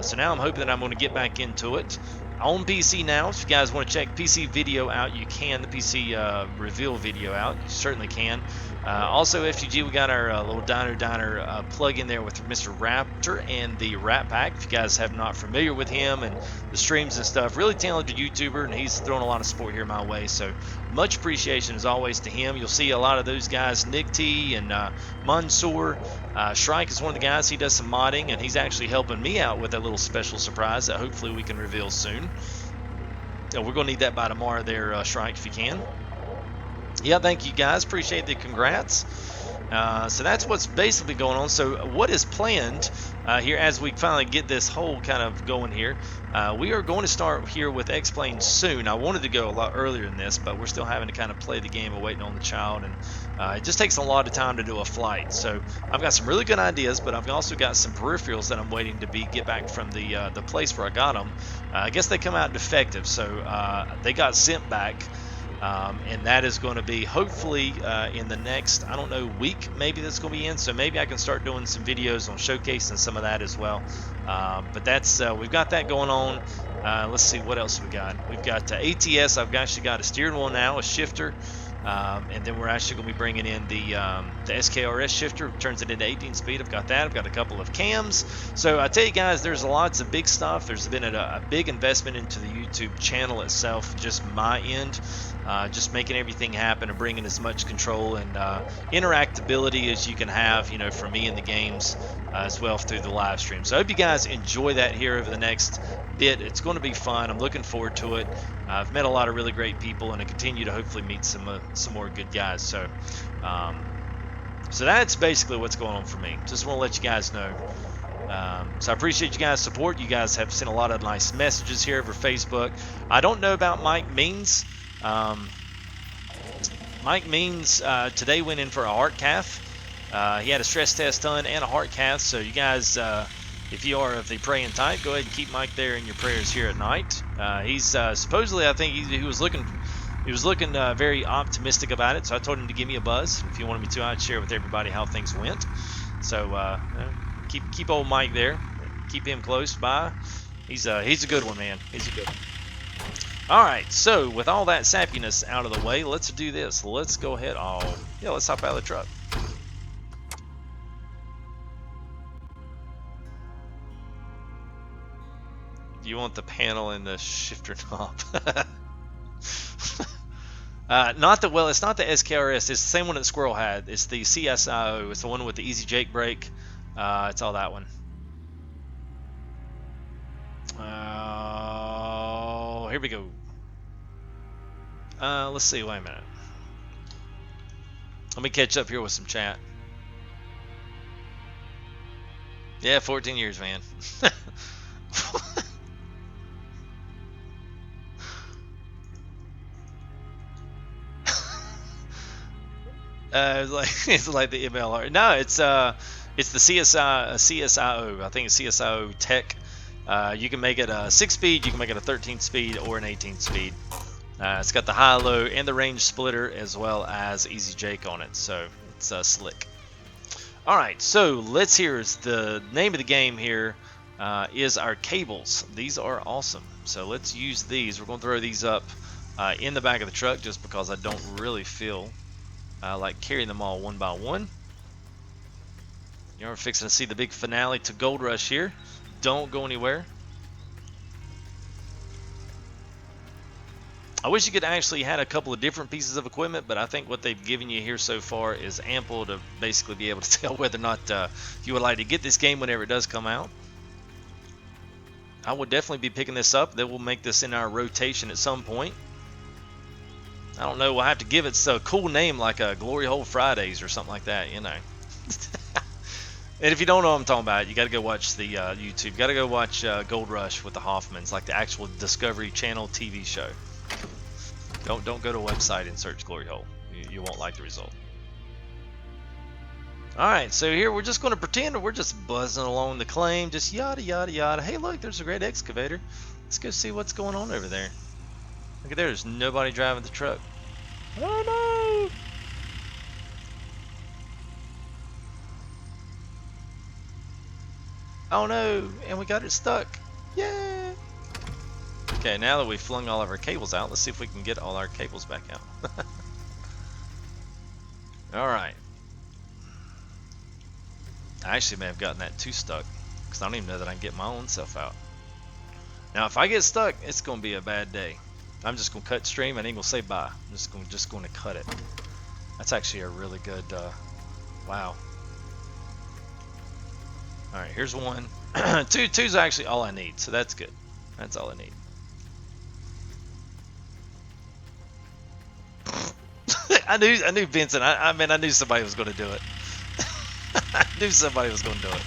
So now I'm hoping that I'm going to get back into it on PC now. If you guys want to check PC video out, you can. The PC reveal video out, you certainly can. Also, FTG, we got our little diner plug in there with Mr. Raptor and the Rat Pack. If you guys have not familiar with him and the streams and stuff, really talented YouTuber, and he's throwing a lot of support here my way. So much appreciation as always to him. You'll see a lot of those guys, Nick T and Mansoor. Shrike is one of the guys. He does some modding, and he's actually helping me out with a little special surprise that hopefully we can reveal soon. We're going to need that by tomorrow there, Shrike, if you can. Yeah, thank you guys. Appreciate the congrats. So that's what's basically going on. So what is planned here as we finally get this whole kind of going here? We are going to start here with X-Plane soon. I wanted to go a lot earlier than this, but we're still having to kind of play the game of waiting on the child, and it just takes a lot of time to do a flight. So I've got some really good ideas, but I've also got some peripherals that I'm waiting to get back from the place where I got them. I guess they come out defective, so they got sent back. And that is going to be hopefully in the next, I don't know, week maybe that's going to be in. So maybe I can start doing some videos on showcasing some of that as well. But that's we've got that going on. Let's see what else we got. We've got ATS. I've actually got a steering wheel now, a shifter. And then we're actually going to be bringing in the SKRS shifter, turns it into 18 speed. I've got that. I've got a couple of cams. So I tell you guys, there's lots of big stuff. There's been a big investment into the YouTube channel itself, just my end. Just making everything happen and bringing as much control and interactability as you can have, for me in the games as well through the live stream. So I hope you guys enjoy that here over the next bit. It's going to be fun. I'm looking forward to it. I've met a lot of really great people, and I continue to hopefully meet some more good guys. So, so that's basically what's going on for me. Just want to let you guys know. So I appreciate you guys' support. You guys have sent a lot of nice messages here over Facebook. I don't know about Mike Means. Mike Means today went in for a heart cath. He had a stress test done and a heart cath. So you guys, if you are of the praying type, go ahead and keep Mike there in your prayers here at night. He's supposedly, I think he was looking very optimistic about it. So I told him to give me a buzz. If you wanted me to, I'd share with everybody how things went. So keep old Mike there. Keep him close by. He's a good one, man. He's a good one. All right, so with all that sappiness out of the way, let's do this. Let's go ahead. Oh, yeah, let's hop out of the truck. You want the panel and the shifter knob. Not the, well, it's not the SKRS. It's the same one that Squirrel had. It's the CSIO. It's the one with the easy Jake brake. It's all that one. Here we go. Let's see. Wait a minute. Let me catch up here with some chat. Yeah, 14 years, man. It's like the MLR. No, it's the CSIO. I think it's CSIO Tech. You can make it a 6-speed, you can make it a 13-speed, or an 18-speed. It's got the high-low and the range splitter, as well as easy Jake on it, so it's slick. All right, so let's hear the name of the game here. Is our cables. These are awesome. So let's use these. We're going to throw these up in the back of the truck just because I don't really feel like carrying them all one by one. We're fixing to see the big finale to Gold Rush here. Don't go anywhere. I wish you could actually had a couple of different pieces of equipment, but I think what they've given you here so far is ample to basically be able to tell whether or not you would like to get this game whenever it does come out. I would definitely be picking this up. They will make this in our rotation at some point. I don't know. We'll have to give it a cool name like a Glory Hole Fridays or something like that, you know. And if you don't know what I'm talking about, you got to go watch the YouTube. You got to go watch Gold Rush with the Hoffmans, like the actual Discovery Channel TV show. Don't go to a website and search Glory Hole. You won't like the result. Alright, so here we're just going to pretend we're just buzzing along the claim, just yada yada yada. Hey look, there's a great excavator. Let's go see what's going on over there. Look at there, there's nobody driving the truck. Oh no! Oh no, and we got it stuck. Yay! Okay, now that we've flung all of our cables out, let's see if we can get all our cables back out. Alright. I actually may have gotten that too stuck, because I don't even know that I can get my own self out. Now, if I get stuck, it's going to be a bad day. I'm just going to cut stream. I ain't going to say bye. I'm just going to cut it. That's actually a really good, wow. Alright, here's one. Two's actually all I need, so that's good. That's all I need. I knew Vincent. I mean, I knew somebody was going to do it. I knew somebody was going to do it.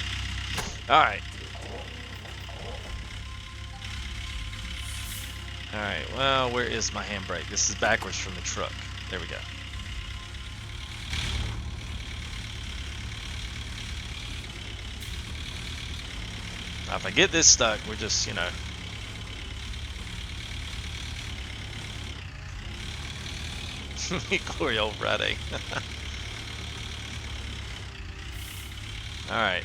Alright. Alright, well, where is my handbrake? This is backwards from the truck. There we go. Now, if I get this stuck, we're just, you know. Glory old Friday. Alright.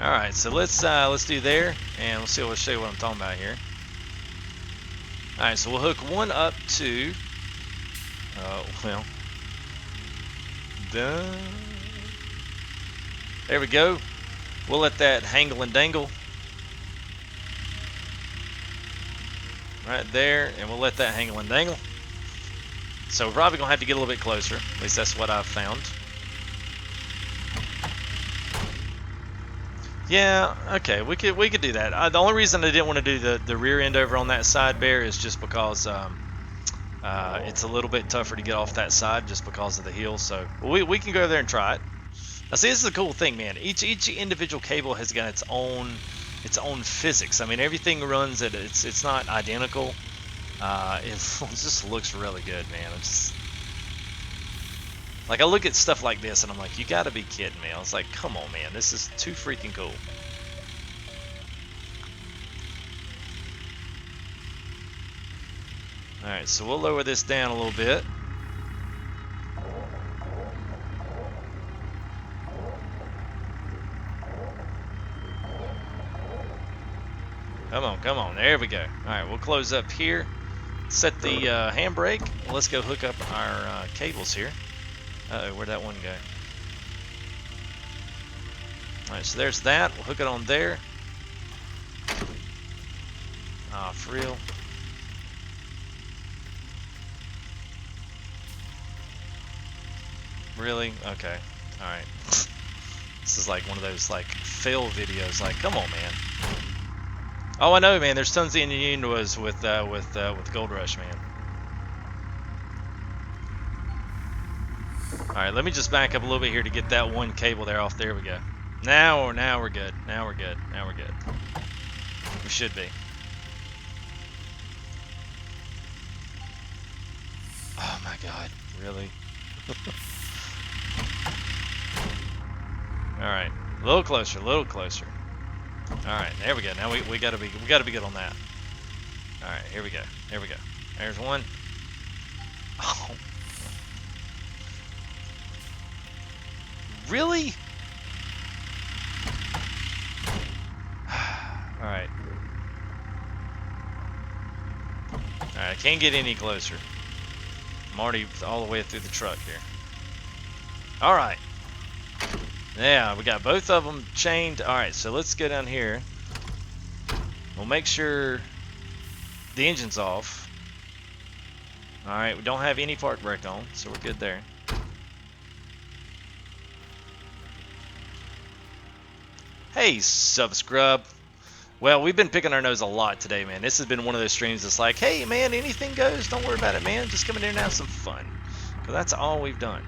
Alright, so let's do there, and we'll see. We'll show you what I'm talking about here. Alright, so we'll hook one up to well, done. There we go. We'll let that hangle and dangle right there, and we'll let that hangle and dangle. So we're probably gonna have to get a little bit closer. At least that's what I've found. Yeah, okay, we could do that. The only reason I didn't want to do the rear end over on that side bear is just because it's a little bit tougher to get off that side just because of the heel. So we can go there and try it. Now see, this is the cool thing, man. Each individual cable has got its own physics. I mean, everything runs at it's not identical. It just looks really good, man. It's just, like, I look at stuff like this and I'm like, you gotta be kidding me. I was like, come on, man, this is too freaking cool. Alright, so we'll lower this down a little bit. Come on, come on. There we go. All right, we'll close up here. Set the handbrake. Let's go hook up our cables here. Uh-oh, where'd that one go? All right, so there's that. We'll hook it on there. Ah, for real. Really? Okay. All right. This is like one of those like fail videos. Like, come on, man. Oh, I know, man. There's tons of innuendos with Gold Rush, man. All right, let me just back up a little bit here to get that one cable there off. There we go. Now we're good. Now we're good. Now we're good. We should be. Oh my God, really? All right, a little closer, a little closer. All right, there we go. Now we gotta be good on that. All right, here we go. There we go. There's one. Oh. Really? All right. All right, I can't get any closer. I'm already all the way through the truck here. All right. Yeah, we got both of them chained. All right, so let's go down here. We'll make sure the engine's off. All right, we don't have any park brake on, so we're good there. Hey, subscribe. Well, we've been picking our nose a lot today, man. This has been one of those streams that's like, hey, man, anything goes. Don't worry about it, man. Just come in here and have some fun. Because that's all we've done.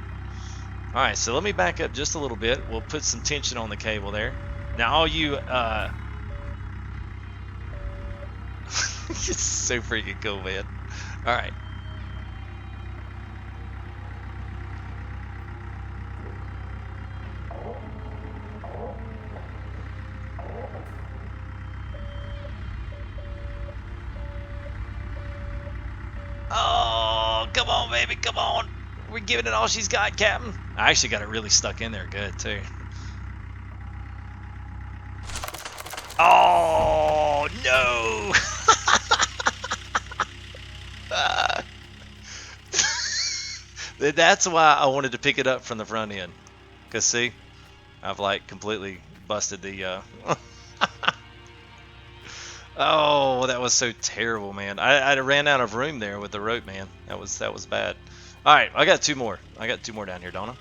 All right, so let me back up just a little bit. We'll put some tension on the cable there. Now, all you... it's so freaking cool, man. All right. Oh, come on, baby, come on. We're giving it all she's got, Captain. I actually got it really stuck in there good, too. Oh, no. That's why I wanted to pick it up from the front end. Because, see, I've, like, completely busted the... Oh, that was so terrible, man. I ran out of room there with the rope, man. That was bad. All right, I got two more. I got two more down here, don't I?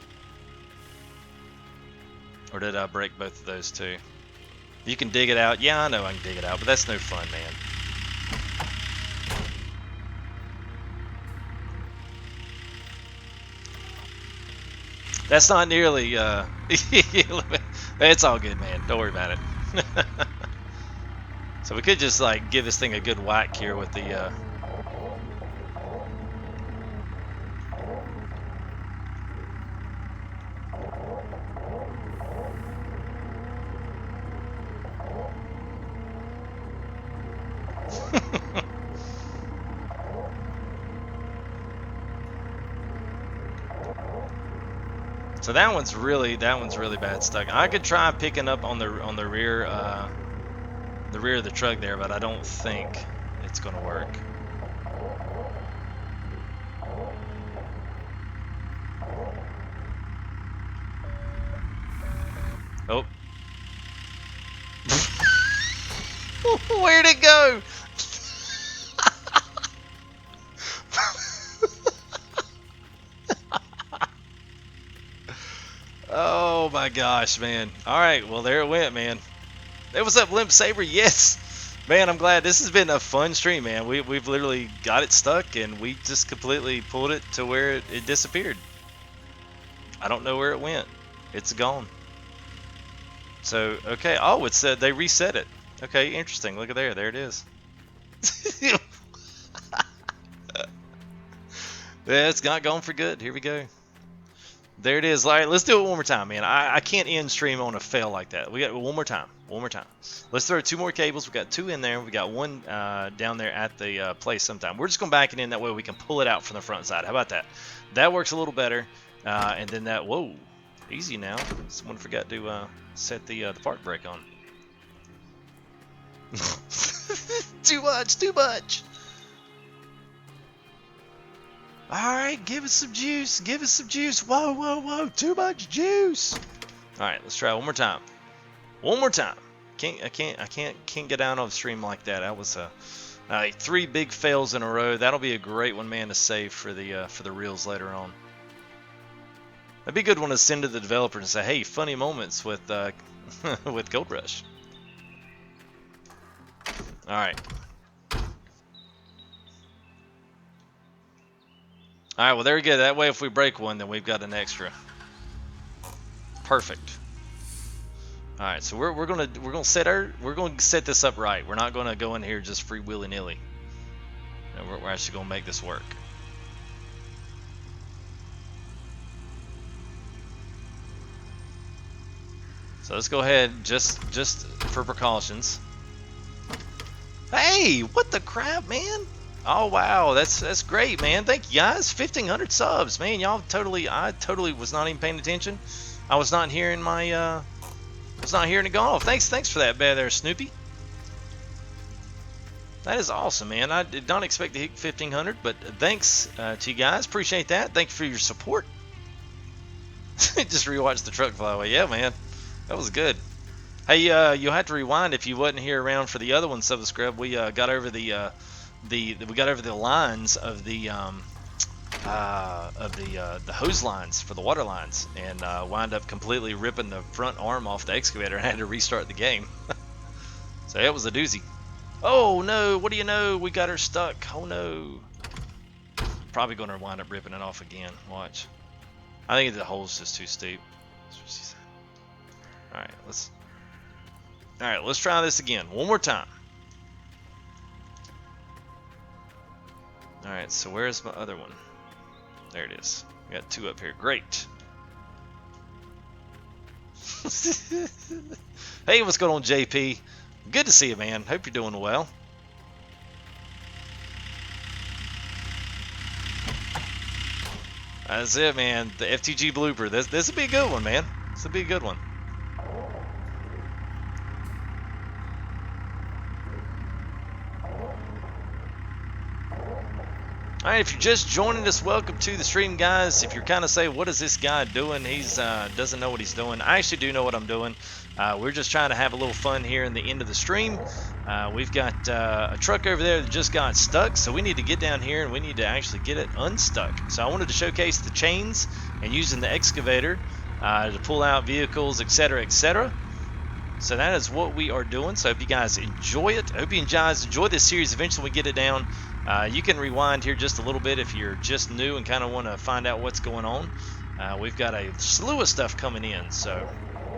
Or did I break both of those too? You can dig it out. Yeah, I know I can dig it out, but that's no fun, man. That's not nearly, it's all good, man. Don't worry about it. So we could just, like, give this thing a good whack here with the, So that one's really bad stuck. I could try picking up on the rear of the truck there, but I don't think it's gonna work. Oh. Where'd it go? Oh my gosh, man. Alright, well there it went, man. Hey, what's up, Limp Saber? Yes! Man, I'm glad. This has been a fun stream, man. We've literally got it stuck, and we just completely pulled it to where it disappeared. I don't know where it went. It's gone. So, okay. Oh, it said they reset it. Okay, interesting. Look at there. There it is. Yeah, it's not gone for good. Here we go. There it is. All right, let's do it one more time, man. I can't end stream on a fail like that. We got it one more time. One more time. Let's throw two more cables. We got two in there. We got one down there at the place sometime. We're just going to back it in. That way we can pull it out from the front side. How about that? That works a little better. And then that, whoa, easy now. Someone forgot to set the park brake on. Too much, too much. Alright, give us some juice. Give us some juice. Whoa, whoa, whoa. Too much juice. Alright, let's try one more time. One more time. I can't get down on the stream like that. That was 3 big fails in a row. That'll be a great one, man, to save for the reels later on. That'd be a good one to send to the developer and say, hey, funny moments with with Gold Rush. Alright. Alright, well there we go. That way if we break one, then we've got an extra. Perfect. Alright, so we're gonna set this up right. We're not gonna go in here just free willy-nilly. We're actually gonna make this work. So let's go ahead just for precautions. Hey, what the crap, man? Oh wow, that's great, man. Thank you guys. 1,500 subs, man. I totally was not even paying attention. I was not hearing my was not hearing it go off. Thanks for that bad there, Snoopy. That is awesome, man. I did not expect to hit 1,500, but thanks to you guys. Appreciate that. Thank you for your support. Just rewatched the truck fly away. Yeah, man. That was good. Hey, you'll have to rewind if you wasn't here around for the other one, Subscribe. We got over the lines of the hose lines for the water lines, and wound up completely ripping the front arm off the excavator and had to restart the game. So it was a doozy. Oh no! What do you know? We got her stuck. Oh no! Probably going to wind up ripping it off again. Watch. I think the hole's just too steep. All right, let's try this again. One more time. All right, so where's my other one? There it is. We got 2 up here. Great. Hey, what's going on, JP? Good to see you, man. Hope you're doing well. That's it, man. The FTG blooper. This will be a good one, man. This will be a good one. Alright, if you're just joining us, welcome to the stream, guys. If you're kind of saying, what is this guy doing? He's doesn't know what he's doing. I actually do know what I'm doing. We're just trying to have a little fun here in the end of the stream. We've got a truck over there that just got stuck, so we need to get down here and we need to actually get it unstuck. So I wanted to showcase the chains and using the excavator to pull out vehicles, etc., etc. So that is what we are doing. So I hope you guys enjoy it. I hope you guys enjoy this series. Eventually we get it down. You can rewind here just a little bit if you're just new and kind of want to find out what's going on. We've got a slew of stuff coming in, so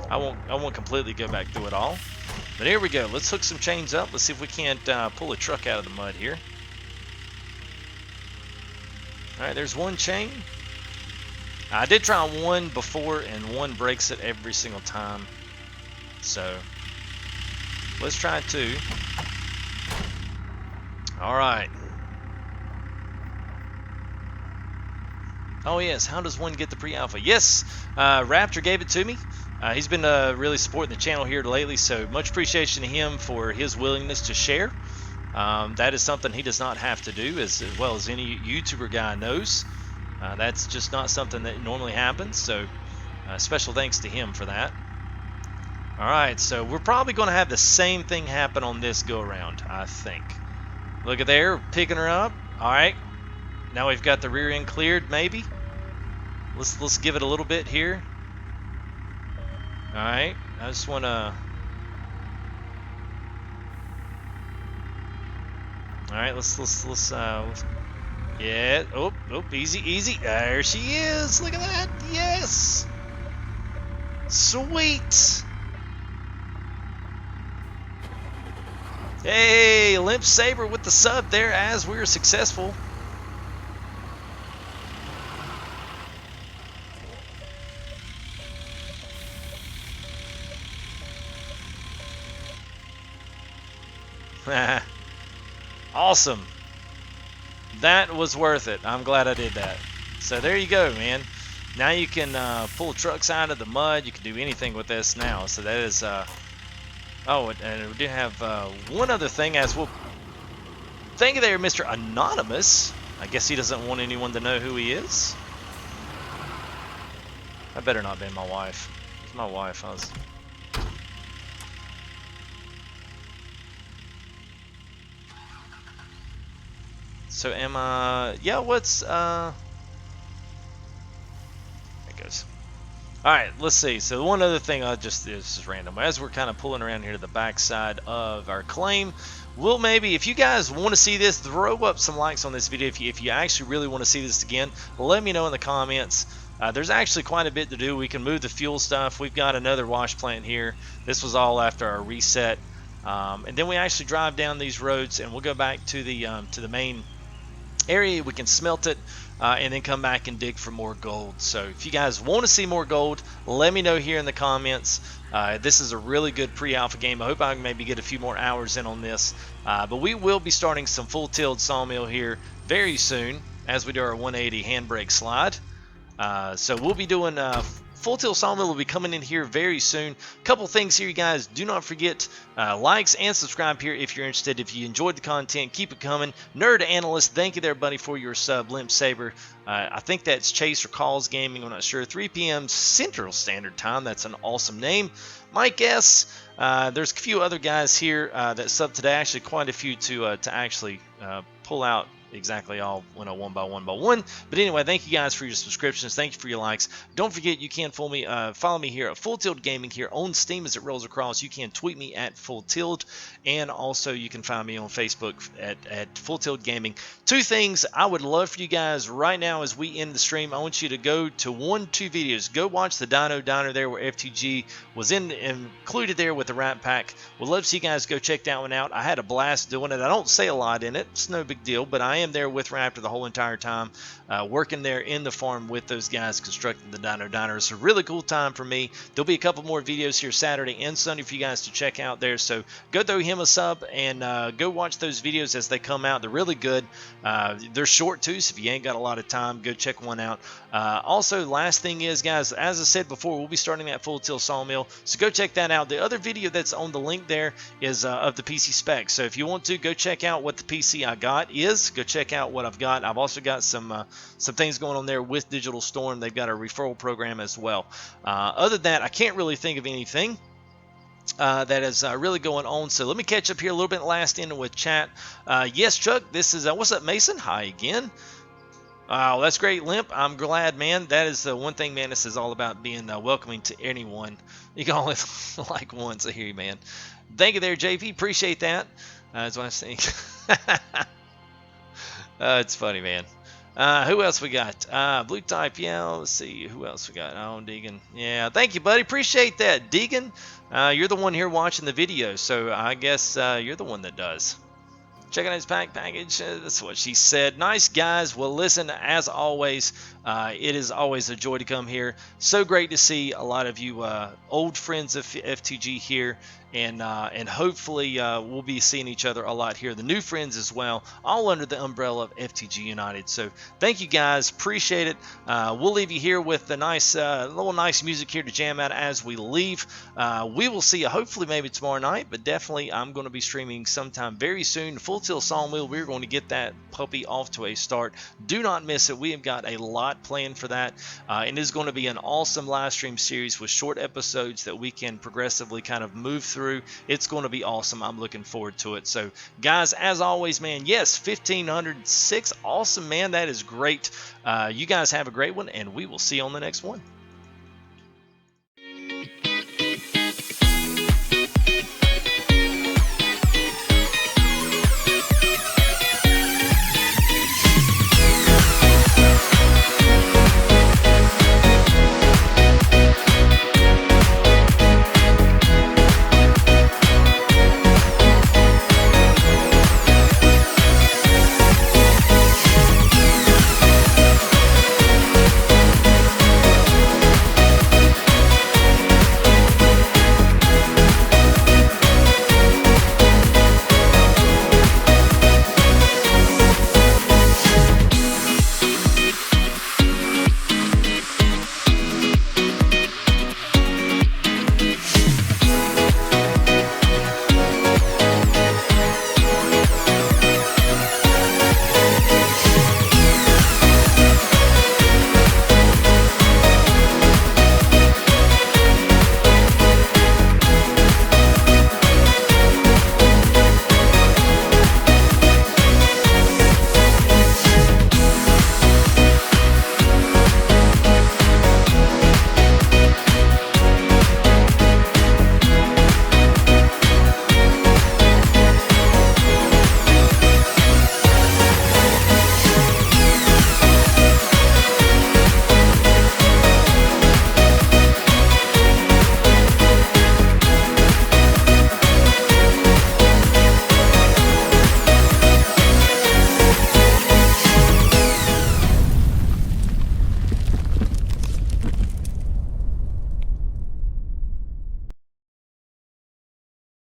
I won't completely go back through it all. But here we go. Let's hook some chains up. Let's see if we can't pull a truck out of the mud here. All right, there's one chain. I did try one before, and one breaks it every single time. So let's try 2. All right. Oh yes, how does one get the pre-alpha? Yes, Raptor gave it to me. He's been really supporting the channel here lately, so much appreciation to him for his willingness to share. That is something he does not have to do, as well as any YouTuber guy knows. That's just not something that normally happens, so special thanks to him for that. Alright, so we're probably going to have the same thing happen on this go-around, I think. Look at there, picking her up. Alright, now we've got the rear end cleared, maybe. Let's give it a little bit here. Alright, I just want to... Alright, let's yeah, oh, easy. There she is. Look at that. Yes. Sweet. Hey, Limp Saber with the sub there as we were successful. Awesome. That was worth it. I'm glad I did that. So there you go, man. Now you can pull trucks out of the mud. You can do anything with this now. So that is Oh, and we do have one other thing as well. Thank you there, Mr. Anonymous. I guess he doesn't want anyone to know who he is. I better not be my wife. It's my wife. I was... So am I... Yeah, what's... There it goes. Alright, let's see. So one other thing, this is random. As we're kind of pulling around here to the backside of our claim, we'll maybe, if you guys want to see this, throw up some likes on this video. If you actually really want to see this again, let me know in the comments. There's actually quite a bit to do. We can move the fuel stuff. We've got another wash plant here. This was all after our reset. And then we actually drive down these roads, and we'll go back to the main area. We can smelt it and then come back and dig for more gold. So if you guys want to see more gold, let me know here in the comments. This is a really good pre-alpha game. I hope I can maybe get a few more hours in on this, but we will be starting some full-tilled sawmill here very soon as we do our 180 handbrake slide. So we'll be doing Full Tilt Sawmill will be coming in here very soon. Couple things here, you guys. Do not forget likes and subscribe here if you're interested. If you enjoyed the content, keep it coming. Nerd Analyst, thank you there, buddy, for your sub. Limp Saber, I think that's Chase or Calls Gaming. I'm not sure. 3 p.m. Central Standard Time. That's an awesome name. Mike S. There's a few other guys here that sub today. Actually, quite a few to actually pull out exactly all one by one. But anyway, thank you guys for your subscriptions. Thank you for your likes. Don't forget, you can follow me here at Full Tilt Gaming here on Steam as it rolls across. You can tweet me at Full Tilt, and also you can find me on Facebook at Full Tilt Gaming. Two things I would love for you guys right now as we end the stream. I want you to go to two videos. Go watch the Dino Diner there where FTG was included there with the Rat Pack. Would love to see you guys go check that one out. I had a blast doing it. I don't say a lot in it. It's no big deal, but I am there with Raptor the whole entire time, working there in the farm with those guys constructing the Dino Diner. It's a really cool time for me. There'll be a couple more videos here Saturday and Sunday for you guys to check out there, so go throw him a sub and go watch those videos as they come out. They're really good. They're short too, so if you ain't got a lot of time, go check one out. Also, last thing is, guys, as I said before, we'll be starting that Full Tilt Sawmill, so go check that out. The other video that's on the link there is of the PC specs, so if you want to, go check out what the PC I got is. Go check out what I've got. I've also got some things going on there with Digital Storm. They've got a referral program as well. Other than that, I can't really think of anything that is really going on. So let me catch up here a little bit last in with chat. Yes, Chuck, this is what's up, Mason? Hi again. Oh, that's great, Limp. I'm glad, man. That is the one thing, man. This is all about being welcoming to anyone. You can only like one, so here, man. Thank you there, JP. Appreciate that. That's what I think. It's funny, man. Who else we got? Blue Type, yeah, let's see. Who else we got? Oh, Deegan. Yeah, thank you, buddy. Appreciate that. Deegan, you're the one here watching the video, so I guess you're the one that does. Checking out his package. That's what she said. Nice, guys. Well, listen, as always, it is always a joy to come here. So great to see a lot of you old friends of FTG here. And hopefully we'll be seeing each other a lot here. The new friends as well, all under the umbrella of FTG United. So thank you guys, appreciate it. We'll leave you here with the nice, little nice music here to jam out as we leave. We will see you hopefully maybe tomorrow night, but definitely I'm going to be streaming sometime very soon. Full Tilt Sawmill, we're going to get that puppy off to a start. Do not miss it. We have got a lot planned for that, and it's going to be an awesome live stream series with short episodes that we can progressively kind of move through. It's going to be awesome. I'm looking forward to it. So, guys, as always, man, yes, 1506. Awesome, man. That is great. You guys have a great one, and we will see you on the next one.